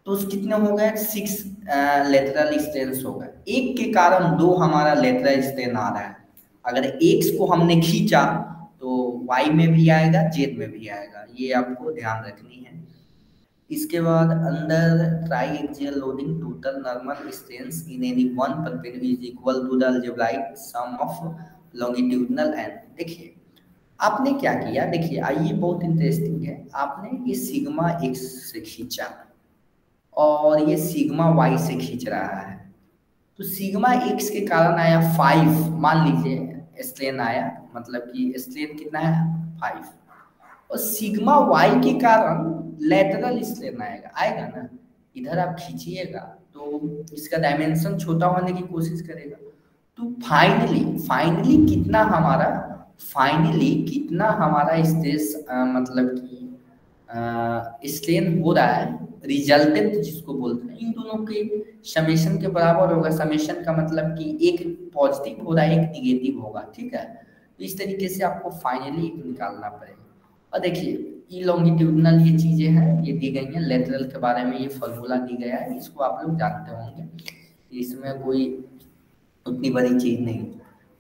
तो कितने हो गए, 6 लेटरल स्ट्रेन्स हो गए, एक के कारण 2 हमारा लेटरल स्ट्रेन आ रहा है। अगर एक्स को हमने खींचा तो वाई में भी आएगा, जेड में भी आएगा, ये आपको ध्यान रखनी है। इसके बाद अंदर triaxial loading total normal strains in any one perpendicular is equal to the algebraic sum of longitudinal and. देखिए आपने क्या किया, देखिए आइए बहुत इंटरेस्टिंग है, आपने ये सिग्मा एक्स से खींचा और ये सिग्मा वाई से खींच रहा है, तो सिग्मा एक्स के कारण आया 5, मान लीजिए स्ट्रेन आया, मतलब कि स्ट्रेन कितना है 5, और सिग्मा वाई के कारण लेटरल स्ट्रेन आएगा, आएगा ना, इधर आप खींचिएगा तो इसका डायमेंशन छोटा होने की कोशिश करेगा, तो फाइनली कितना हमारा, स्ट्रेस मतलब कि स्ट्रेन हो रहा है, रिजल्टेंट जिसको बोलते हैं, इन दोनों के समेशन के बराबर होगा। समेशन का मतलब कि एक पॉजिटिव हो रहा है, एक निगेटिव होगा, ठीक है। तो इस तरीके से आपको फाइनली निकालना पड़ेगा। और देखिए ई लॉन्गिट्यूडनल ये चीजें हैं, ये दी गई हैं, लेटरल के बारे में ये फॉर्मूला दी गया है, इसको आप लोग जानते होंगे, इसमें कोई उतनी बड़ी चीज नहीं।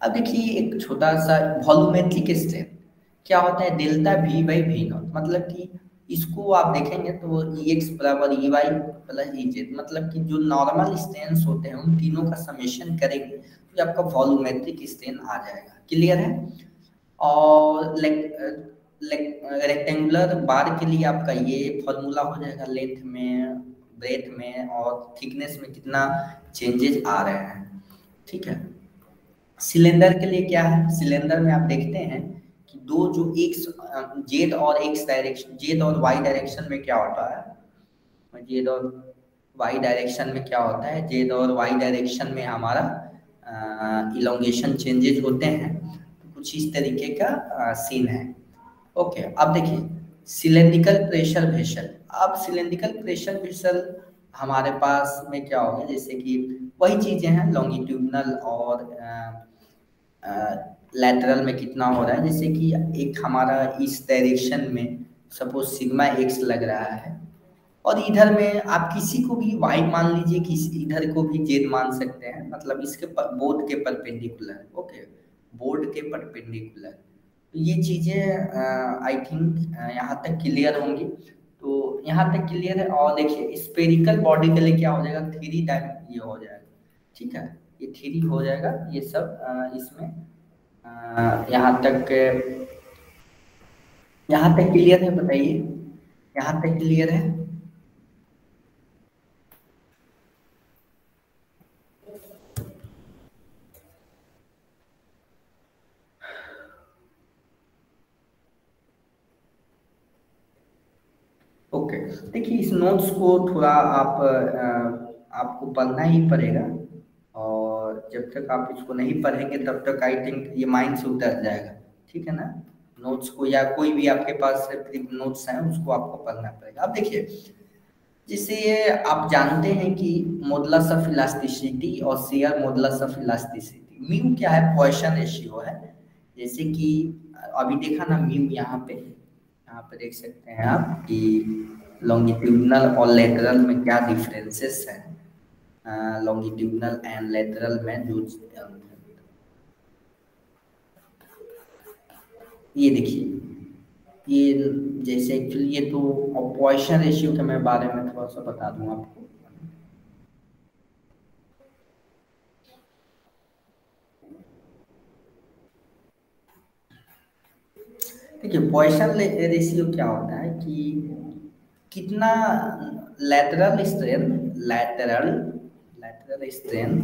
अब देखिए एक छोटा सा वॉल्यूमेट्रिक स्ट्रेन क्या होता है, delta V by V naught, मतलब कि इसको आप देखेंगे तो ई एक्स बराबर E y plus E z, मतलब कि जो नॉर्मल स्ट्रेन होते हैं उन तीनों का समेशन करेंगे तो आपका वॉल्यूमेट्रिक स्ट्रेन आ जाएगा। क्लियर है? और रेक्टेंगुलर बार के लिए आपका ये फॉर्मूला हो जाएगा, लेंथ में, ब्रेथ में और थिकनेस में कितना चेंजेस आ रहे हैं। ठीक है। सिलेंडर के लिए क्या है, सिलेंडर में आप देखते हैं कि दो जो एक्स जेड और एक्स डायरेक्शन, जेड और वाई डायरेक्शन में क्या होता है, जेड और वाई डायरेक्शन में क्या होता है, जेड और वाई डायरेक्शन में हमारा इलोंगेशन चेंजेस होते हैं। तो कुछ इस तरीके का सीन है। ओके, अब देखिए सिलेंड्रिकल प्रेशर वेसल। अब सिलेंड्रिकल प्रेशर वेसल हमारे पास में क्या होगा, जैसे कि वही चीजें हैं, लॉन्गिट्यूडनल और लैटरल में कितना हो रहा है, जैसे कि एक हमारा इस डायरेक्शन में सपोज सिग्मा एक्स लग रहा है और इधर में आप किसी को भी वाई मान लीजिए, किसी इधर को भी जेड मान सकते हैं, मतलब इसके बोर्ड के परपेंडिकुलर। ओके, बोर्ड के परपेंडिकुलर। तो ये चीजें आई थिंक यहाँ तक क्लियर होंगी। तो यहाँ तक क्लियर है। और देखिए स्पेरिकल बॉडी के लिए क्या हो जाएगा, 3 टाइम ये हो जाएगा। ठीक है, ये 3 हो जाएगा ये सब इसमें। यहाँ तक क्लियर है, बताइए यहाँ तक क्लियर है? ओके, देखिए इस नोट्स को थोड़ा आपको पढ़ना ही पड़ेगा, और जब तक आप इसको नहीं पढ़ेंगे तब तक आई थिंक ये माइंड से उतर जाएगा। ठीक है ना? नोट्स को या कोई भी आपके पास नोट्स हैं उसको आपको पढ़ना पड़ेगा। अब देखिए जैसे आप जानते हैं कि मॉडुलस ऑफ इलास्टिसिटी और share modulus of elasticity, mu क्या है, पॉइसन रेशियो है। जैसे कि अभी देखा ना म्यू, यहाँ पे देख सकते हैं आप कि लॉन्गिट्यूडनल और लेटरल में क्या डिफरेंसेस हैं, लॉन्गिट्यूडनल एंड लेटरल में जो ये देखिए, ये जैसे एक्चुअली ये तो पॉइसन रेशियो के मैं बारे में थोड़ा सा बता दूं आपको। देखिए पॉइसन रेशियो क्या होता है कि कितना lateral strength, lateral strength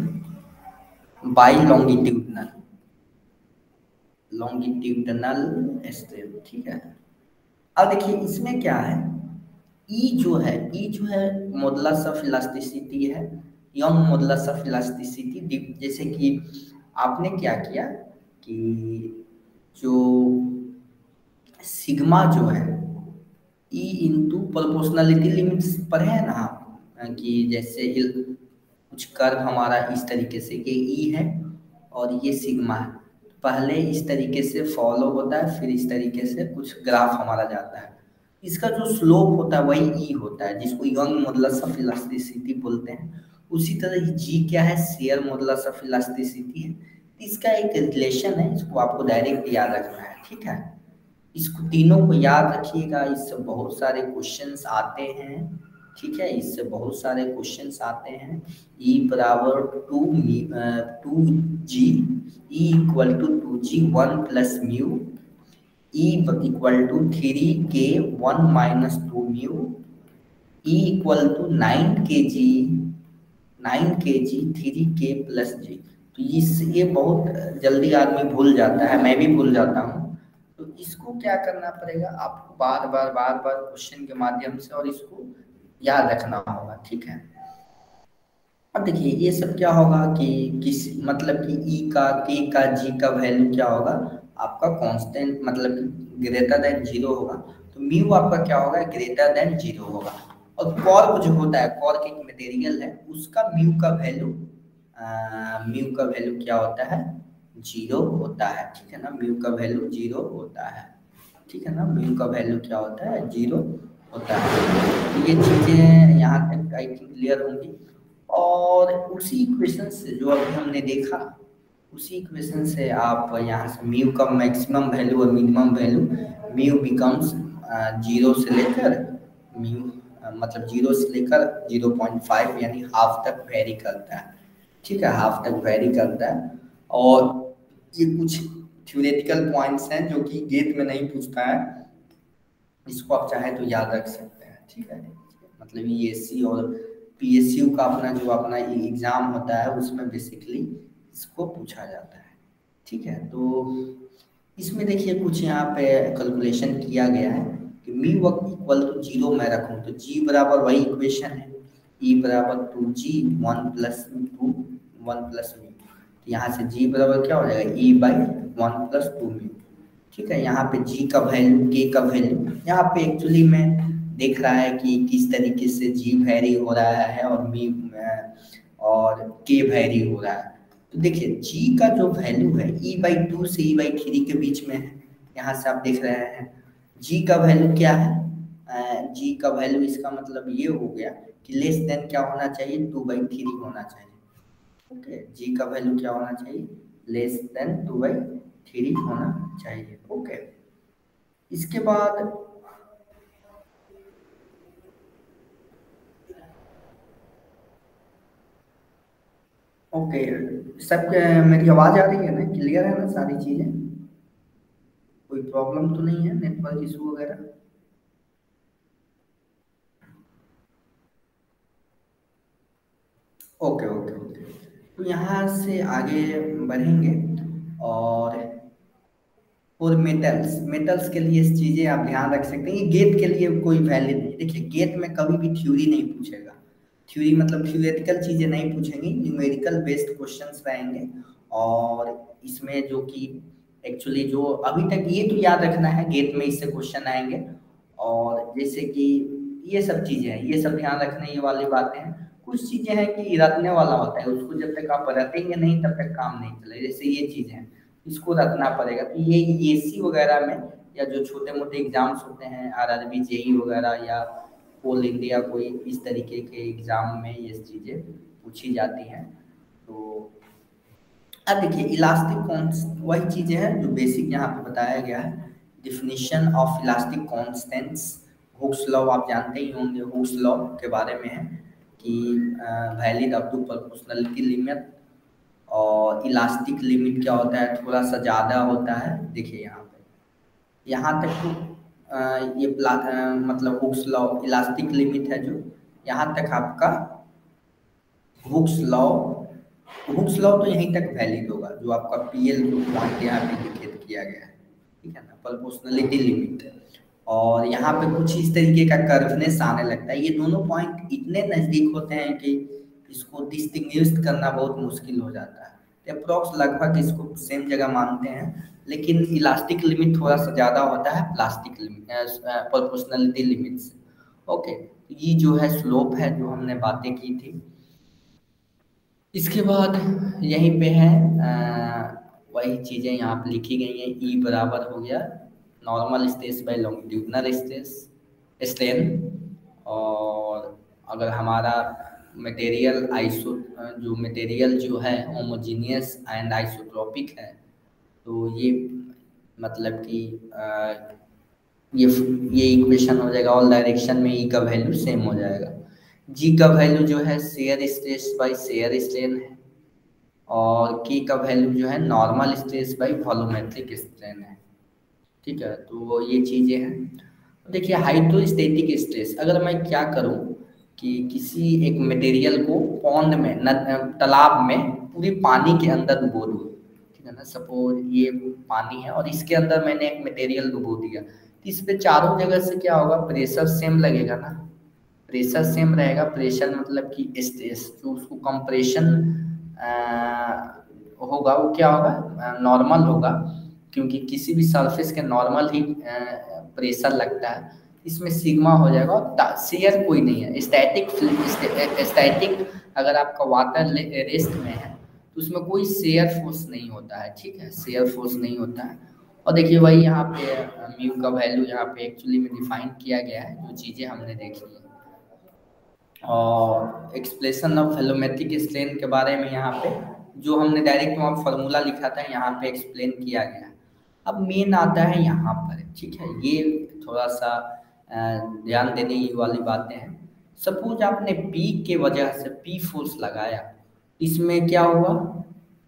by longitudinal, longitudinal strength. ठीक है। अब देखिए इसमें क्या है, ई जो है मॉडुलस ऑफ इलास्टिसिटी है, यंग मॉडुलस ऑफ इलास्टिसिटी। जैसे कि आपने क्या किया कि जो सिग्मा जो है ई इंटू प्रोपोर्शनलिटी लिमिट्स पढ़े हैं ना आप, कि जैसे कुछ कर्व हमारा इस तरीके से ये ई है और ये सिग्मा है, पहले इस तरीके से फॉलो होता है, फिर इस तरीके से कुछ ग्राफ हमारा जाता है, इसका जो स्लोप होता है वही ई होता है, जिसको यंग मॉडुलस ऑफ इलास्टिसिटी बोलते हैं। उसी तरह जी क्या है, शेयर मॉडुलस ऑफ इलास्टिसिटी है। इसका एक रिलेशन है, इसको आपको डायरेक्ट याद रखना है। ठीक है, इसको तीनों को याद रखिएगा, इससे बहुत सारे क्वेश्चंस आते हैं। ठीक है, इससे बहुत सारे क्वेश्चंस आते हैं। ई बराबर 2g, E equal to 2g 1 plus mu, E equal to 3k 1 minus 2 mu, E equal to 9 kg 3k plus G. तो ये बहुत जल्दी आदमी भूल जाता है, मैं भी भूल जाता हूँ। तो इसको क्या करना पड़ेगा आपको, बार बार क्वेश्चन के माध्यम से, और इसको याद रखना होगा। ठीक है। अब देखिए ये सब क्या होगा कि किस मतलब कि ई का, के का, जी का वैल्यू क्या होगा आपका कांस्टेंट, मतलब ग्रेटर देन 0 होगा। तो म्यू आपका क्या होगा, ग्रेटर देन 0 होगा। और कॉर्क जो होता है, कॉर्क एक मटेरियल है, उसका म्यू का वैल्यू क्या होता है, 0 होता है। ठीक है ना, म्यू का वैल्यू 0 होता है। ठीक है ना, म्यू का वैल्यू क्या होता है, 0 होता है। तो ये चीजें यहाँ तक आई थिंक क्लियर होंगी। और उसी इक्वेशन से जो अभी हमने देखा, उसी इक्वेशन से आप यहाँ से म्यू का मैक्सिमम वैल्यू और minimum value, mu becomes zero से लेकर म्यू मतलब 0 से लेकर 0.5 यानी हाफ तक वेरी करता है, ठीक है, हाफ तक वेरी करता है। और ये कुछ थ्योरेटिकल पॉइंट्स हैं जो कि गेट में नहीं पूछता है, इसको आप चाहे तो याद रख सकते हैं, ठीक है। मतलब ईएससी और पीएसयू का अपना जो अपना एग्जाम होता है उसमें बेसिकली इसको पूछा जाता है, ठीक है। तो इसमें देखिए कुछ यहाँ पे कैलकुलेशन किया गया है कि म्यू इक्वल टू 0 मैं रखूँ तो जी बराबर वही इक्वेशन है, ई बराबर 2g 1 plus two 1 plus mu, तो यहाँ से जी बराबर क्या हो जाएगा ई बाई 1 प्लस 2 म्यू, ठीक है। यहाँ पे जी का वैल्यू के का वैल्यू यहाँ पे एक्चुअली में देख रहा है कि किस तरीके से जी वेरी हो रहा है और मी और के वेरी हो रहा है। तो देखिए जी का जो वैल्यू है ई बाई 2 से ई बाई 3 के बीच में है, यहाँ से आप देख रहे हैं जी का वैल्यू क्या है, जी का वैल्यू इसका मतलब ये हो गया कि लेस देन क्या होना चाहिए 2/3 होना चाहिए, ओके। जी का वैल्यू क्या होना चाहिए, लेस देन 2/3 होना चाहिए, ओके। इसके बाद ओके सब मेरी आवाज आ रही है ना, क्लियर है ना सारी चीजें, कोई प्रॉब्लम तो नहीं है नेटवर्क इशू वगैरह? Okay okay okay. तो यहाँ से आगे बढ़ेंगे और मेटल्स मेटल्स के लिए इस चीजें आप ध्यान रख सकते हैं, ये गेट के लिए कोई वैल्यू नहीं। देखिए गेट में कभी भी थ्योरी नहीं पूछेगा, थ्योरी मतलब थ्योरेटिकल चीजें नहीं पूछेंगी, न्यूमेरिकल बेस्ड क्वेश्चंस रहेंगे। और इसमें जो कि एक्चुअली जो अभी तक ये तो याद रखना है गेट में इससे क्वेश्चन आएंगे, और जैसे कि ये सब चीजें हैं, ये सब ध्यान रखने ये वाली बातें हैं। कुछ चीजें हैं कि रटने वाला होता है, उसको जब तक आप रटेंगे नहीं तब तक काम नहीं चलेगा, जैसे ये चीजें हैं इसको रखना पड़ेगा। तो ये एसी वगैरह में या जो छोटे मोटे एग्जाम्स होते हैं आरआरबी जेई वगैरह या ऑल इंडिया कोई इस तरीके के एग्जाम में ये चीजें पूछी जाती हैं। तो अब देखिए इलास्टिक कॉन्स्ट वही चीजें हैं जो बेसिक यहाँ पे बताया गया है। Definition of elastic constants, Hooke's law आप जानते ही होंगे, हुक्स लॉ के बारे में है कि valid up to proportionality limit, और इलास्टिक लिमिट क्या होता है, थोड़ा सा ज़्यादा होता है। देखिए यहाँ तक तो मतलब हुक्स लॉ इलास्टिक लिमिट है जो यहाँ तक आपका हुक्स लॉ, हुक्स लॉ तो यहीं तक वैलिड होगा जो आपका पीएल जो पॉइंट यहाँ पे इंडिकेट किया गया है, ठीक है ना, प्रोपोर्शनलिटी लिमिट। और यहाँ पे कुछ इस तरीके का कर्वनेस आने लगता है, ये दोनों पॉइंट इतने नजदीक होते हैं कि इसको डिस्टिंग्विश करना बहुत मुश्किल हो जाता है। अप्रोक्स लगभग इसको सेम जगह मानते हैं, लेकिन इलास्टिक लिमिट थोड़ा सा ज़्यादा होता है प्लास्टिक लिमिट प्रोपोर्शनलिटी लिमिट से, ओके। ये जो है स्लोप है जो हमने बातें की थी। इसके बाद यहीं पे है वही चीज़ें यहाँ पे लिखी गई हैं, ई बराबर हो गया normal stress by longitudinal stress strain. और अगर हमारा मटेरियल आइसो जो मटेरियल जो है होमोजीनियस एंड आइसोट्रोपिक है, तो ये मतलब कि ये ये इक्वेशन हो जाएगा, ऑल डायरेक्शन में ई का वैल्यू सेम हो जाएगा। जी का वैल्यू जो है shear stress by shear strain है, और के का वैल्यू जो है normal stress by volumetric strain है, ठीक है। तो ये चीज़ें हैं। देखिए हाइड्रोस्टैटिक स्ट्रेस, अगर मैं क्या करूं कि किसी एक मटेरियल को पॉन्ड में तालाब में पूरी पानी के अंदर डुबो दूँ, ठीक है ना, सपोज ये पानी है और इसके अंदर मैंने एक मटेरियल डुबो दिया, तो इस पे चारों जगह से क्या होगा, प्रेशर सेम लगेगा ना, प्रेशर सेम रहेगा। प्रेशर मतलब कि स्ट्रेस जो उसको कंप्रेशन होगा वो क्या होगा, नॉर्मल होगा, क्योंकि किसी भी सरफेस के नॉर्मल ही प्रेशर लगता है, इसमें सिग्मा हो जाएगा। और शेयर कोई नहीं है, स्टैटिक स्टैटिक अगर आपका वाटर रेस्ट में है तो उसमें कोई शेयर फोर्स नहीं होता है, ठीक है, शेयर फोर्स नहीं होता है। और देखिए वही यहाँ पे म्यू का वैल्यू यहाँ पे एक्चुअली में डिफाइन किया गया है, जो चीज़ें हमने देखी है। और एक्सप्रेशन ऑफ वॉल्यूमेट्रिक स्ट्रेन के बारे में यहाँ पे जो हमने डायरेक्ट वहाँ फार्मूला लिखा था यहाँ पे एक्सप्लेन किया गया है। अब मेन आता है यहाँ पर, ठीक है, ये थोड़ा सा ध्यान देने वाली बातें हैं। सपोज आपने पी के वजह से पी फोर्स लगाया, इसमें क्या हुआ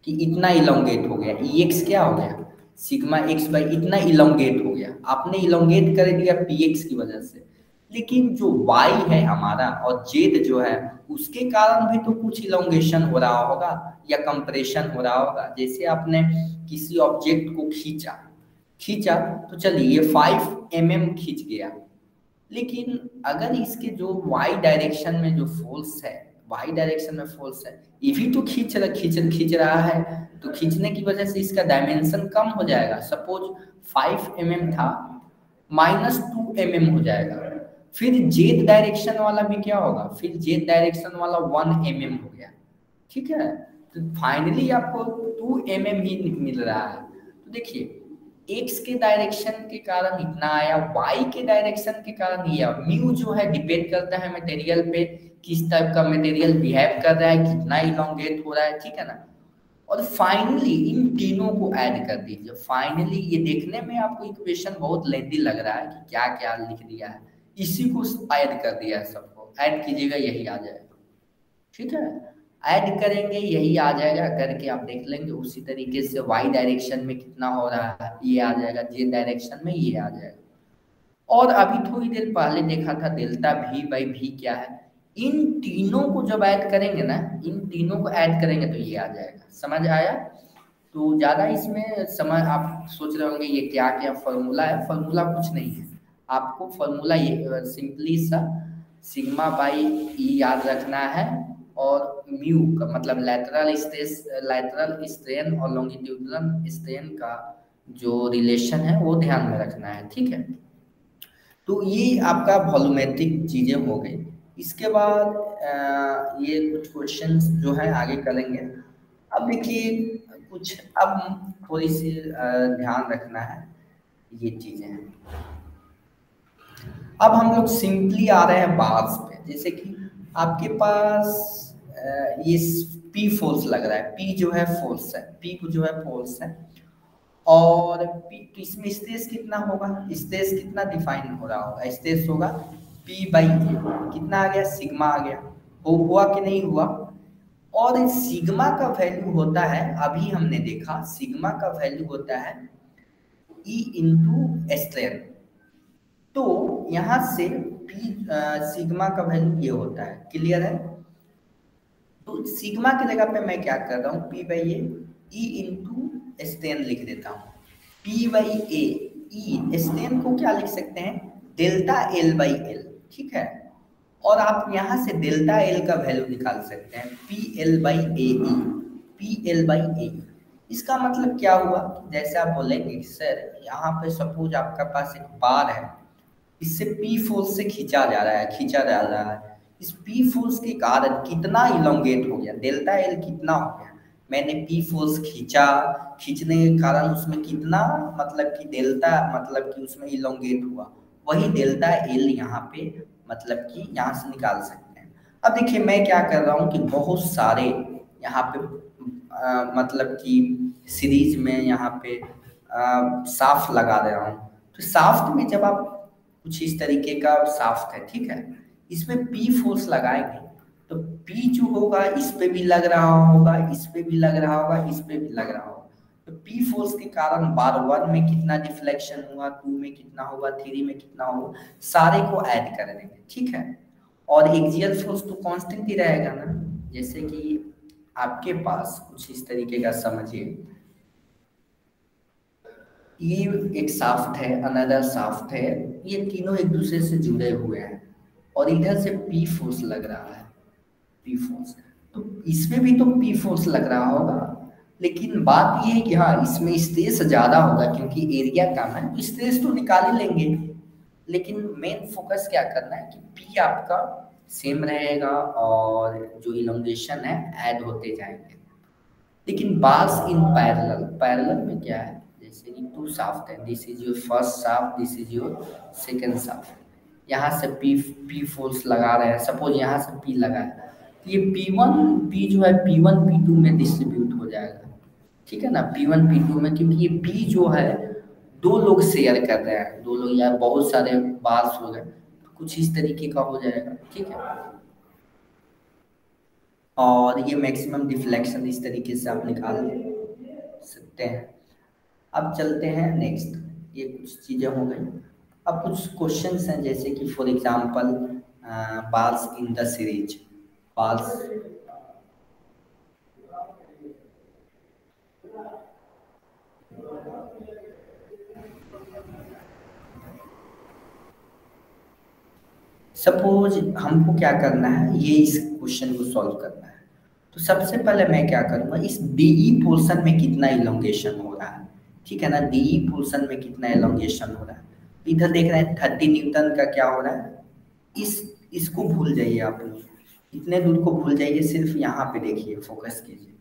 कि इतना इलोंगेट हो गया, ई एक्स क्या हो गया, सिग्मा एक्स बाई इतना इलोंगेट हो गया, आपने इलोंगेट कर दिया पी एक्स की वजह से। लेकिन जो वाई है हमारा और जेड जो है, उसके कारण भी तो कुछ इलोंगेशन हो रहा होगा या कंप्रेशन हो रहा होगा। जैसे आपने किसी ऑब्जेक्ट को खींचा खींचा तो चलिए ये 5 mm खींच गया, लेकिन अगर इसके जो वाई डायरेक्शन में जो फोर्स है, वाई डायरेक्शन में फोर्स है, ये भी तो खींच रहा है, तो खींचने की वजह से इसका डायमेंशन कम हो जाएगा। सपोज 5 mm था, -2 mm हो जाएगा। फिर जेड डायरेक्शन वाला भी क्या होगा, फिर जेड डायरेक्शन वाला 1 mm हो गया, ठीक है। तो फाइनली आपको 2 mm ही मिल रहा है। तो देखिए एक्स के डायरेक्शन के कारण इतना आया, वाई के डायरेक्शन के कारण ये, म्यू जो है डिपेंड करता है मटेरियल पे, किस टाइप का मटेरियल बिहेव कर रहा है, कितना इलोंगेट हो रहा है, ठीक है ना। और फाइनली इन तीनों को ऐड कर दीजिए। फाइनली ये देखने में आपको इक्वेशन बहुत लेंथी लग रहा है कि क्या क्या लिख दिया है, इसी को ऐड कर दिया है, सबको ऐड कीजिएगा यही आ जाएगा, ठीक है। ऐड करेंगे यही आ जाएगा, करके आप देख लेंगे उसी तरीके से वाई डायरेक्शन में कितना हो रहा है ये आ जाएगा, जेड डायरेक्शन में ये आ जाएगा। और अभी थोड़ी देर पहले देखा था डेल्टा वी बाई वी क्या है, इन तीनों को जब ऐड करेंगे ना, इन तीनों को ऐड करेंगे तो ये आ जाएगा। समझ आया? तो ज़्यादा इसमें समझ, आप सोच रहे होंगे ये क्या क्या फॉर्मूला है, फॉर्मूला कुछ नहीं है। आपको फॉर्मूला ये सिंपली सा सिग्मा बाई ई याद रखना है, और म्यू का मतलब लैटरल स्ट्रेन और लॉन्गिट्यूडनल स्ट्रेन का जो रिलेशन है वो ध्यान में रखना है, ठीक है। तो ये आपका वॉल्यूमेट्रिक चीजें हो गई। इसके बाद ये कुछ क्वेश्चंस जो है आगे करेंगे। अब देखिए कुछ, अब थोड़ी सी ध्यान रखना है ये चीजें हैं। अब हम लोग सिंपली आ रहे हैं बार्स पे, जैसे कि आपके पास ये पी फोर्स लग रहा है, पी जो है फोर्स है, पी को जो है फोर्स है, और पी तो इसमें स्ट्रेस कितना होगा, स्ट्रेस कितना डिफाइन हो रहा होगा, स्ट्रेस होगा पी बाई ए, कितना आ गया, सिग्मा आ गया, हुआ कि नहीं हुआ। और सिग्मा का वैल्यू होता है, अभी हमने देखा सिग्मा का वैल्यू होता है ई इंटू स्ट्रेन। तो यहां से पी सिग्मा का वैल्यू ये होता है, क्लियर है। तो सिग्मा की जगह पे मैं क्या कर रहा हूँ, P by A E into strain लिख देता हूँ। P by A E strain को क्या लिख सकते हैं, डेल्टा एल बाई एल, ठीक है। और आप यहाँ से डेल्टा एल का वैल्यू निकाल सकते हैं, P L by A E, P L by A. इसका मतलब क्या हुआ, जैसे आप बोलेंगे सर यहाँ पे सपोज आपका पास एक बार है, इससे पी फोर्स से खींचा जा रहा है, इस पी फोर्स के कारण कितना इलोंगेट हो गया, डेल्टा एल कितना हो गया, मैंने पी फोर्स खींचने के कारण उसमें कितना, मतलब कि डेल्टा, मतलब कि उसमें इलोंगेट हुआ, वही डेल्टा एल यहाँ पे मतलब कि यहाँ से निकाल सकते हैं। अब देखिए मैं क्या कर रहा हूँ कि बहुत सारे यहाँ पे मतलब कि सीरीज में यहाँ पे साफ लगा दे रहा हूँ। तो साफ्ट में जब आप कुछ इस तरीके का साफ्ट है, ठीक है, इसमें पी फोर्स लगाएंगे तो पी जो होगा इस पे भी लग रहा होगा, इस पे भी लग रहा होगा, इस पे भी लग रहा होगा। तो पी फोर्स के कारण बार 1 में कितना डिफ्लेक्शन हुआ, 2 में कितना होगा, 3 में कितना होगा, सारे को ऐड कर देंगे, ठीक है। और एक्सियल फोर्स तो कांस्टेंट ही रहेगा ना। जैसे कि आपके पास कुछ इस तरीके का समझिए, ये एक शाफ्ट है, अनदर शाफ्ट है, ये तीनों एक दूसरे से जुड़े हुए हैं, और इधर से पी फोर्स लग रहा है, पी फोर्स, तो इसमें भी तो पी फोर्स लग रहा होगा। लेकिन बात ये है कि हाँ इसमें स्ट्रेस ज्यादा होगा क्योंकि एरिया कम है, तो स्ट्रेस तो निकाल ही लेंगे, लेकिन मेन फोकस क्या करना है कि पी आपका सेम रहेगा और जो इलोंगेशन है ऐड होते जाएंगे। लेकिन बार्स इन पैरेलल, पैरेलल में क्या है, जैसे कि 2 शाफ्ट है, this is your first shaft, this is your second shaft, यहाँ से पी फोर्स लगा रहे हैं, सपोज यहाँ से पी लगा है, तो ये पी जो है P1 P2 में डिस्ट्रीब्यूट हो जाएगा, ठीक है ना, P1 P2 में, क्योंकि ये पी जो है दो लोग शेयर कर रहे हैं, दो लोग या बहुत सारे बार्स हो गए, कुछ इस तरीके का हो जाएगा, ठीक है। और ये मैक्सिमम डिफ्लेक्शन इस तरीके से आप निकाल सकते हैं। अब चलते हैं नेक्स्ट, ये कुछ चीजें हो गई। अब कुछ क्वेश्चंस हैं, जैसे कि for example bars in the series, bars suppose हमको क्या करना है, ये इस क्वेश्चन को सॉल्व करना है। तो सबसे पहले मैं क्या करूंगा, इस डीई पोर्शन में कितना इलोंगेशन हो रहा है, ठीक है ना, डीई पोर्शन में कितना इलोंगेशन हो रहा है। इधर देख रहे हैं 30 न्यूटन का क्या हो रहा है, इस इसको भूल जाइए आप लोग, इतने दूर को भूल जाइए, सिर्फ यहाँ पे देखिए, फोकस कीजिए,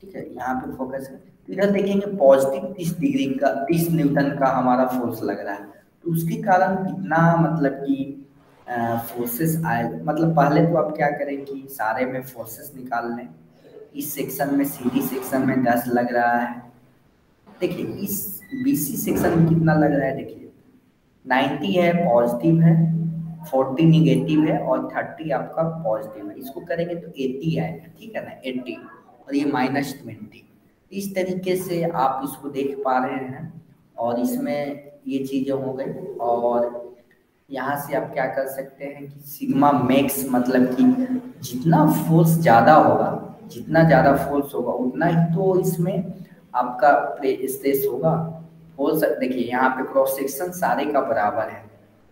ठीक है, यहाँ पे फोकस है। तो इधर देखेंगे पॉजिटिव 30 डिग्री का 30 न्यूटन का हमारा फोर्स लग रहा है, तो उसके कारण कितना मतलब कि फोर्सेस आए। मतलब पहले तो आप क्या करें कि सारे में फोर्सेस निकाल लें। इस सेक्शन में सीडी सेक्शन में 10 लग रहा है, देखिए इस बीसी सेक्शन में कितना लग रहा है, देखिए 90 है पॉजिटिव है, 40 निगेटिव है और 30 आपका पॉजिटिव है। इसको करेंगे तो 80 आएगा, ठीक है ना, 80 और ये -20। इस तरीके से आप इसको देख पा रहे हैं, और इसमें ये चीजें हो गई। और यहाँ से आप क्या कर सकते हैं कि सिग्मा मैक्स मतलब कि जितना फोर्स ज़्यादा होगा, जितना ज़्यादा फोर्स होगा उतना ही तो इसमें आपका स्ट्रेस होगा। फोर्स देखिए यहाँ पे क्रॉस सेक्शन सारे का बराबर है,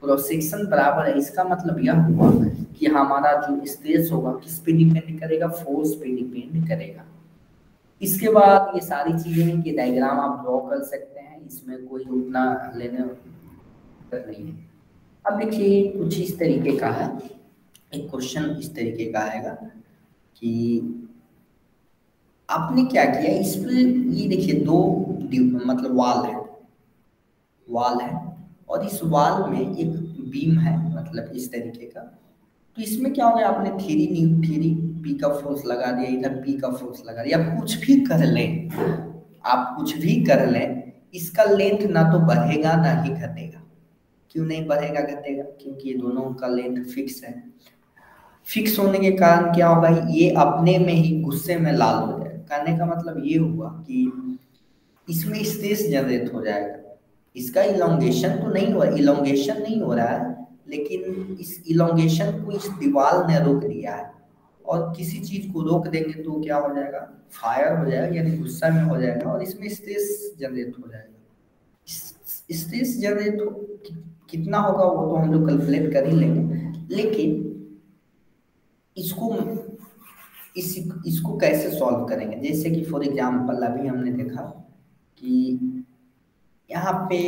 क्रॉस सेक्शन बराबर है, इसका मतलब यह हुआ कि हमारा जो स्ट्रेस होगा किस पे डिपेंड करेगा, फोर्स पे डिपेंड करेगा। इसके बाद ये सारी चीजें की डायग्राम आप ड्रॉ कर सकते हैं, इसमें कोई उतना लेने नहीं है। अब देखिए कुछ इस तरीके का है, एक क्वेश्चन इस तरीके का आएगा कि आपने क्या किया इस पे, ये देखिए दो मतलब वाल है और इस वाल में एक बीम है, मतलब इस तरीके का। तो इसमें क्या हो गया, आपने थ्री पी का फोर्स लगा दिया, इधर पी का फोर्स लगा दिया। आप कुछ भी कर लें, आप कुछ भी कर लें, इसका लेंथ ना तो बढ़ेगा ना ही घटेगा। क्यों नहीं बढ़ेगा घटेगा, क्योंकि ये दोनों का लेंथ फिक्स है। फिक्स होने के कारण क्या होगा, ये अपने में ही गुस्से में लाल हो जाएगा। कहने का मतलब ये हुआ कि इसमें स्ट्रेस जनरेट हो जाएगा। इसका इलोंगेशन तो नहीं हो रहा, इलोंगेशन नहीं हो रहा है, लेकिन इस इलोंगेशन को इस दीवार ने रोक दिया है। और किसी चीज को रोक देंगे तो क्या हो जाएगा, फायर हो जाएगा, यानी गुस्सा में हो जाएगा और इसमें स्ट्रेस जनरेट हो जाएगा। स्ट्रेस जनरेट कितना होगा वो तो हम लोग कैलकुलेट कर ही लेंगे, लेकिन इसको इसको कैसे सॉल्व करेंगे। जैसे कि फॉर एग्जांपल अभी हमने देखा कि यहाँ पे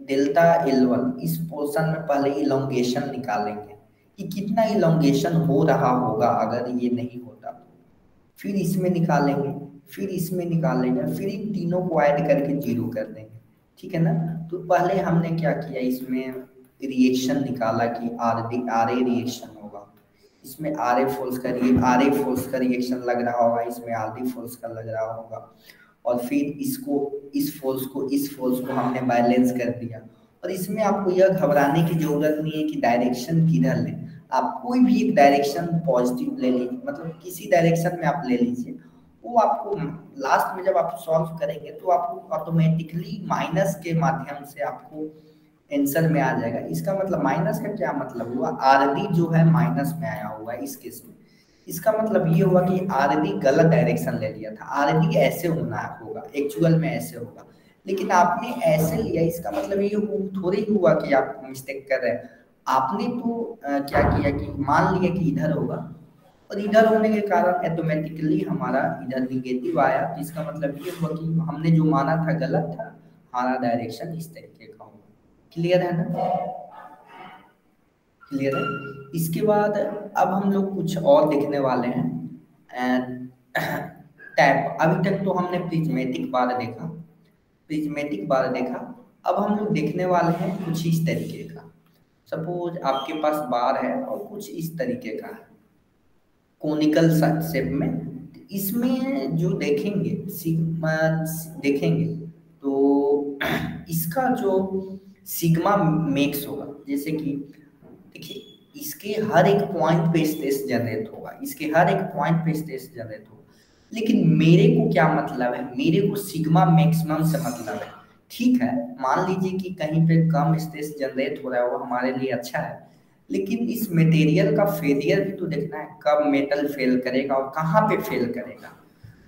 डेल्टा L1 इस पोर्शन में पहले इलोंगेशन निकालेंगे कि कितना इलोंगेशन हो रहा होगा अगर ये नहीं होता तो, फिर इसमें निकालेंगे, फिर इसमें निकालेंगे, फिर इन तीनों को ऐड करके 0 कर देंगे, ठीक है ना। तो पहले हमने क्या किया, इसमें रिएक्शन निकाला कि आर ए रिएक्शन होगा, इसमें आर ए फोर्स का रिएक्शन लग रहा होगा, इसमें आर डी फोर्स का लग रहा होगा। और फिर इसको इस फोर्स को हमने बैलेंस कर दिया। और इसमें आपको यह घबराने की जरूरत नहीं है कि डायरेक्शन किधर लें। आप कोई भी एक डायरेक्शन पॉजिटिव ले लीजिए, मतलब किसी डायरेक्शन में आप ले लीजिए, वो आपको लास्ट में जब आप सॉल्व करेंगे तो आपको ऑटोमेटिकली माइनस के माध्यम से आपको आंसर में आ जाएगा। इसका मतलब माइनस का क्या मतलब हुआ, आर डी जो है माइनस में आया हुआ है इस केस में। इसका मतलब ये हुआ कि आर डी गलत डायरेक्शन ले लिया था, आर डी ऐसे होगा, एक्चुअल में ऐसे होगा, लेकिन आपने ऐसे लिया। इसका मतलब ये थोड़ी ही हुआ कि आप मिस्टेक कर रहे हैं। आपने तो क्या किया कि मान लिया कि इधर होगा, और इधर होने के कारण ऑटोमेटिकली हमारा इधर निगेटिव आया। तो इसका मतलब ये हुआ कि हमने जो माना था गलत था, हमारा डायरेक्शन इस तरीके का होगा। क्लियर है ना, क्लियर है। इसके बाद अब हम लोग कुछ और देखने वाले हैं, टैप। अभी तक तो हमने प्रिज्मेटिक बार देखा, अब हम लोग देखने वाले हैं कुछ इस तरीके का। सपोज आपके पास बार है और कुछ इस तरीके का है, कोनिकल शेप में। इसमें जो देखेंगे सिग्मा देखेंगे तो इसका जो सिग्मा मैक्स होगा, जैसे कि देखिए इसके हर एक पॉइंट पे स्ट्रेस जनरेट होगा, इसके हर एक पॉइंट पे स्ट्रेस जनरेट होगा, लेकिन मेरे को क्या मतलब है, मेरे को सिग्मा मैक्सिमम से मतलब है। ठीक है, मान लीजिए कि कहीं पे कम स्ट्रेस जनरेट हो रहा है, वो हमारे लिए अच्छा है, लेकिन इस मटेरियल का फेलियर भी तो देखना है, कब मेटल फेल करेगा और कहाँ पे फेल करेगा।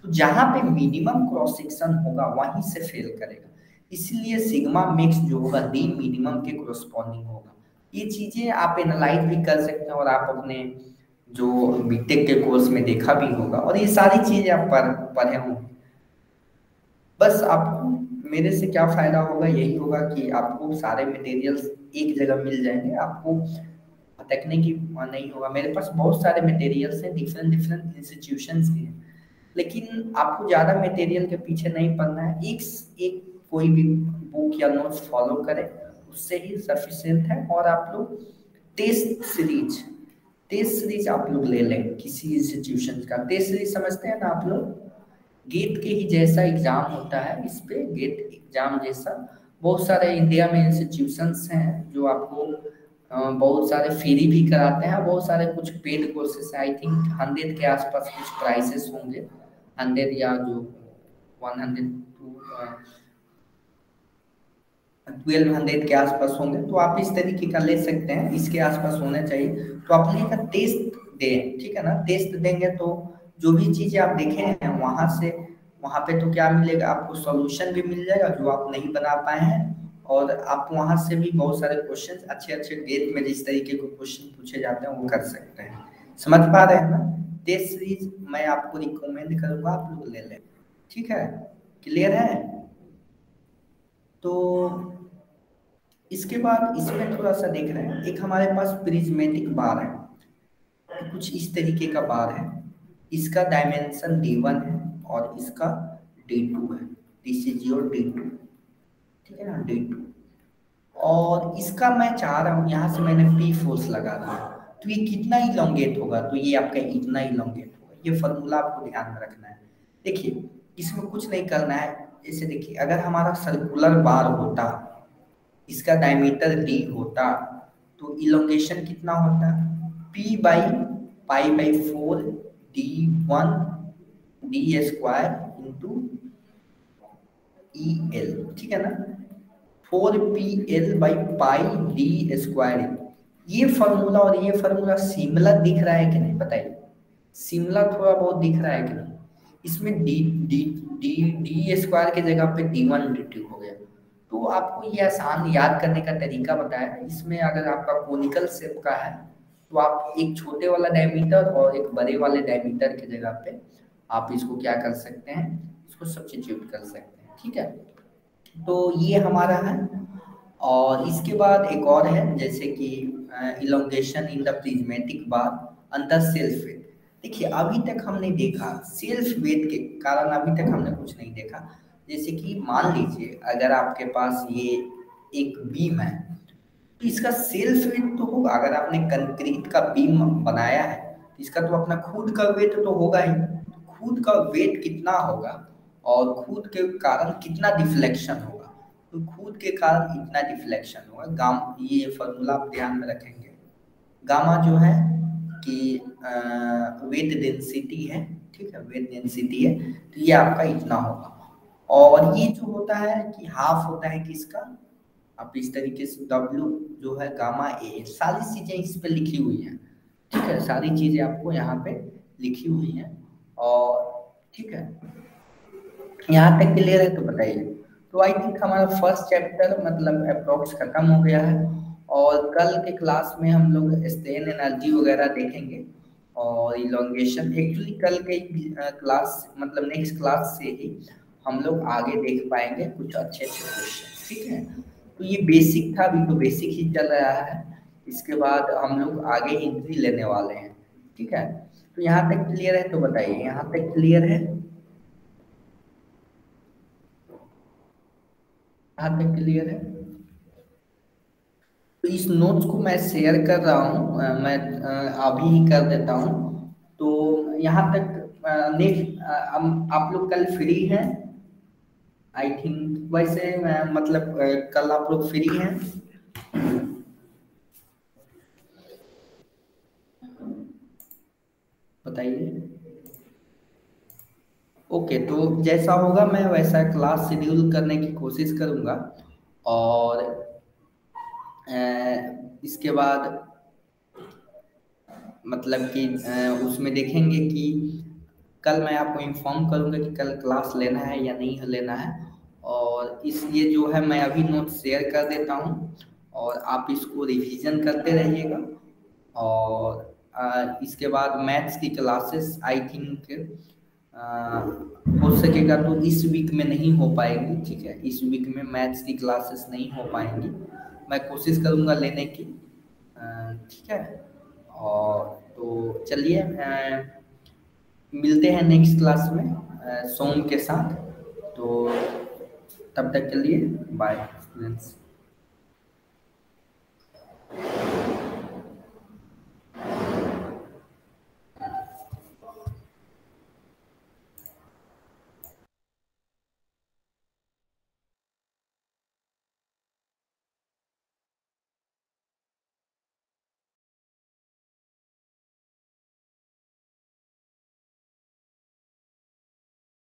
तो जहाँ पे मिनिमम क्रॉस सेक्शन होगा वहीं से फेल करेगा, इसलिए सिग्मा मैक्स जो होगा डी मिनिमम के कोरस्पॉन्डिंग होगा। ये चीजें आप एनालाइज भी कर सकते हैं और आप अपने जो बीटेक के कोर्स में देखा भी होगा, और ये सारी चीजें आप पढ़े होंगे। बस आपको मेरे से क्या फायदा होगा, यही होगा कि आपको सारे मटेरियल्स एक जगह मिल जाएंगे, आपको भटकने की नहीं होगा। मेरे पास बहुत सारे मटेरियल्स हैं, डिफरेंट डिफरेंट इंस्टीट्यूशंस के हैं, लेकिन आपको ज़्यादा मटेरियल के पीछे नहीं पड़ना है। एक एक कोई भी बुक या नोट्स फॉलो करें, उससे ही सफिशिएंट है। और आप लोग टेस्ट सीरीज आप लोग ले लें, किसी इंस्टीट्यूशन का टेस्ट सीरीज समझते हैं ना आप लोग, गेट के ही जैसा एग्जाम होता है, इस पे गेट एग्जाम जैसा बहुत सारे इंडिया में इंस्टीट्यूशंस हैं जो आपको बहुत सारे फ्री भी कराते हैं, बहुत सारे कुछ पेड कोर्सेस, आई थिंक 100 के आसपास कुछ प्राइसेस होंगे, 100 या जो 100 टू 1200 के आसपास होंगे, तो आप इस तरीके का ले सकते हैं, इसके आसपास होना चाहिए। तो आप अपने का टेस्ट दें, ठीक है ना, टेस्ट देंगे तो जो भी चीजें आप देखे हैं वहां से, वहां पे तो क्या मिलेगा आपको, सॉल्यूशन भी मिल जाएगा जो आप नहीं बना पाए हैं, और आप वहां से भी बहुत सारे क्वेश्चन अच्छे अच्छे गेट में जिस तरीके के क्वेश्चन पूछे जाते हैं वो कर सकते हैं। समझ पा रहे हैं ना? टेस्ट सीरीज मैं आपको रिकमेंड करूंगा, आप लोग ले लें, ठीक है, क्लियर है? तो इसके बाद इसमें थोड़ा सा देख रहे हैं, एक हमारे पास प्रिज्मेटिक बार है, तो कुछ इस तरीके का बार है, इसका डायमेंशन d1 है और इसका d2 है, दिस इज योर d2, ठीक है ना, d2। और इसका मैं चाह रहा हूँ, यहाँ से मैंने p फोर्स लगा रहा है, तो ये कितना इलोंगेट होगा, तो ये आपका इतना इलोंगेट होगा। ये फॉर्मूला आपको ध्यान में रखना है। देखिए इसमें कुछ नहीं करना है, जैसे देखिए अगर हमारा सर्कुलर बार होता, इसका डायमीटर d होता, तो इलोंगेशन कितना होता, p by pi by 4 d1 d square into EL, ठीक है ना, 4PL by pi D square. ये फॉर्मूला और ये फॉर्मूला सिमिलर दिख रहा है कि नहीं, बताइए, सिमिलर थोड़ा बहुत दिख रहा है कि नहीं? इसमें D D D D square की जगह पे d1 dt हो गया। तो आपको ये आसान याद करने का तरीका बताया, इसमें अगर आपका कोनिकल शेप का है तो आप एक छोटे वाला डायमीटर और एक बड़े वाले डायमीटर की जगह पे आप इसको क्या कर सकते हैं, इसको सब्स्टिट्यूट कर सकते हैं, ठीक है। तो ये हमारा है, और इसके बाद एक और है, जैसे कि elongation in the prismatic bar under self weight. देखिए अभी तक हमने देखा सेल्फ वेट के कारण, अभी तक हमने कुछ नहीं देखा। जैसे कि मान लीजिए अगर आपके पास ये एक बीम है, तो इसका सेल्फ वेट तो होगा, अगर आपने कंक्रीट का बीम बनाया है तो इसका तो अपना खुद का वेट तो होगा ही, खुद का वेट कितना होगा और खुद के कारण कितना डिफ्लेक्शन होगा, तो खुद के कारण इतना डिफ्लेक्शन होगा। गाम ये फॉर्मूला आप ध्यान में रखेंगे, गामा जो है कि वेट डेंसिटी है, ठीक है, वेट डेंसिटी है, तो ये आपका इतना होगा। और ये जो होता है कि हाफ होता है किसका, आप इस तरीके से W जो है गामा ए, सारी चीजें इस पे लिखी हुई हैं, ठीक है, सारी चीजें आपको यहाँ पे लिखी हुई हैं। और ठीक है, यहाँ तक क्लियर है? तो बताइए। तो आई थिंक हमारा फर्स्ट चैप्टर मतलब अप्रोक्स खत्म हो गया है, और कल के क्लास में हम लोग स्ट्रेन एनर्जी वगैरह देखेंगे और इलोंगेशन। एक्चुअली कल के क्लास मतलब नेक्स्ट क्लास से ही हम लोग आगे देख पाएंगे कुछ अच्छे अच्छे क्वेश्चन, ठीक है। तो ये बेसिक था, अभी तो बेसिक ही चल रहा है, इसके बाद हम लोग आगे हिस्ट्री लेने वाले हैं, ठीक है। तो यहाँ तक क्लियर है? तो बताइए, यहाँ तक क्लियर है? यहाँ तक क्लियर है? तो इस नोट्स को मैं शेयर कर रहा हूँ, मैं अभी ही कर देता हूँ। तो यहाँ तक नेक्स्ट आप लोग कल फ्री हैं आई थिंक, वैसे मतलब कल आप लोग फ्री हैं? बताइए। ओके, तो जैसा होगा मैं वैसा क्लास शेड्यूल करने की कोशिश करूंगा। और इसके बाद मतलब कि उसमें देखेंगे कि कल मैं आपको इन्फॉर्म करूंगा कि कल क्लास लेना है या नहीं लेना है। और इसलिए जो है मैं अभी नोट शेयर कर देता हूँ और आप इसको रिवीजन करते रहिएगा। और इसके बाद मैथ्स की क्लासेस आई थिंक हो सकेगा तो इस वीक में नहीं हो पाएगी, ठीक है। इस वीक में मैथ्स की क्लासेस नहीं हो पाएंगी, मैं कोशिश करूंगा लेने की, ठीक है। और तो चलिए मिलते हैं नेक्स्ट क्लास में सोम के साथ। तो तब तक के लिए बाय स्टूडेंट्स।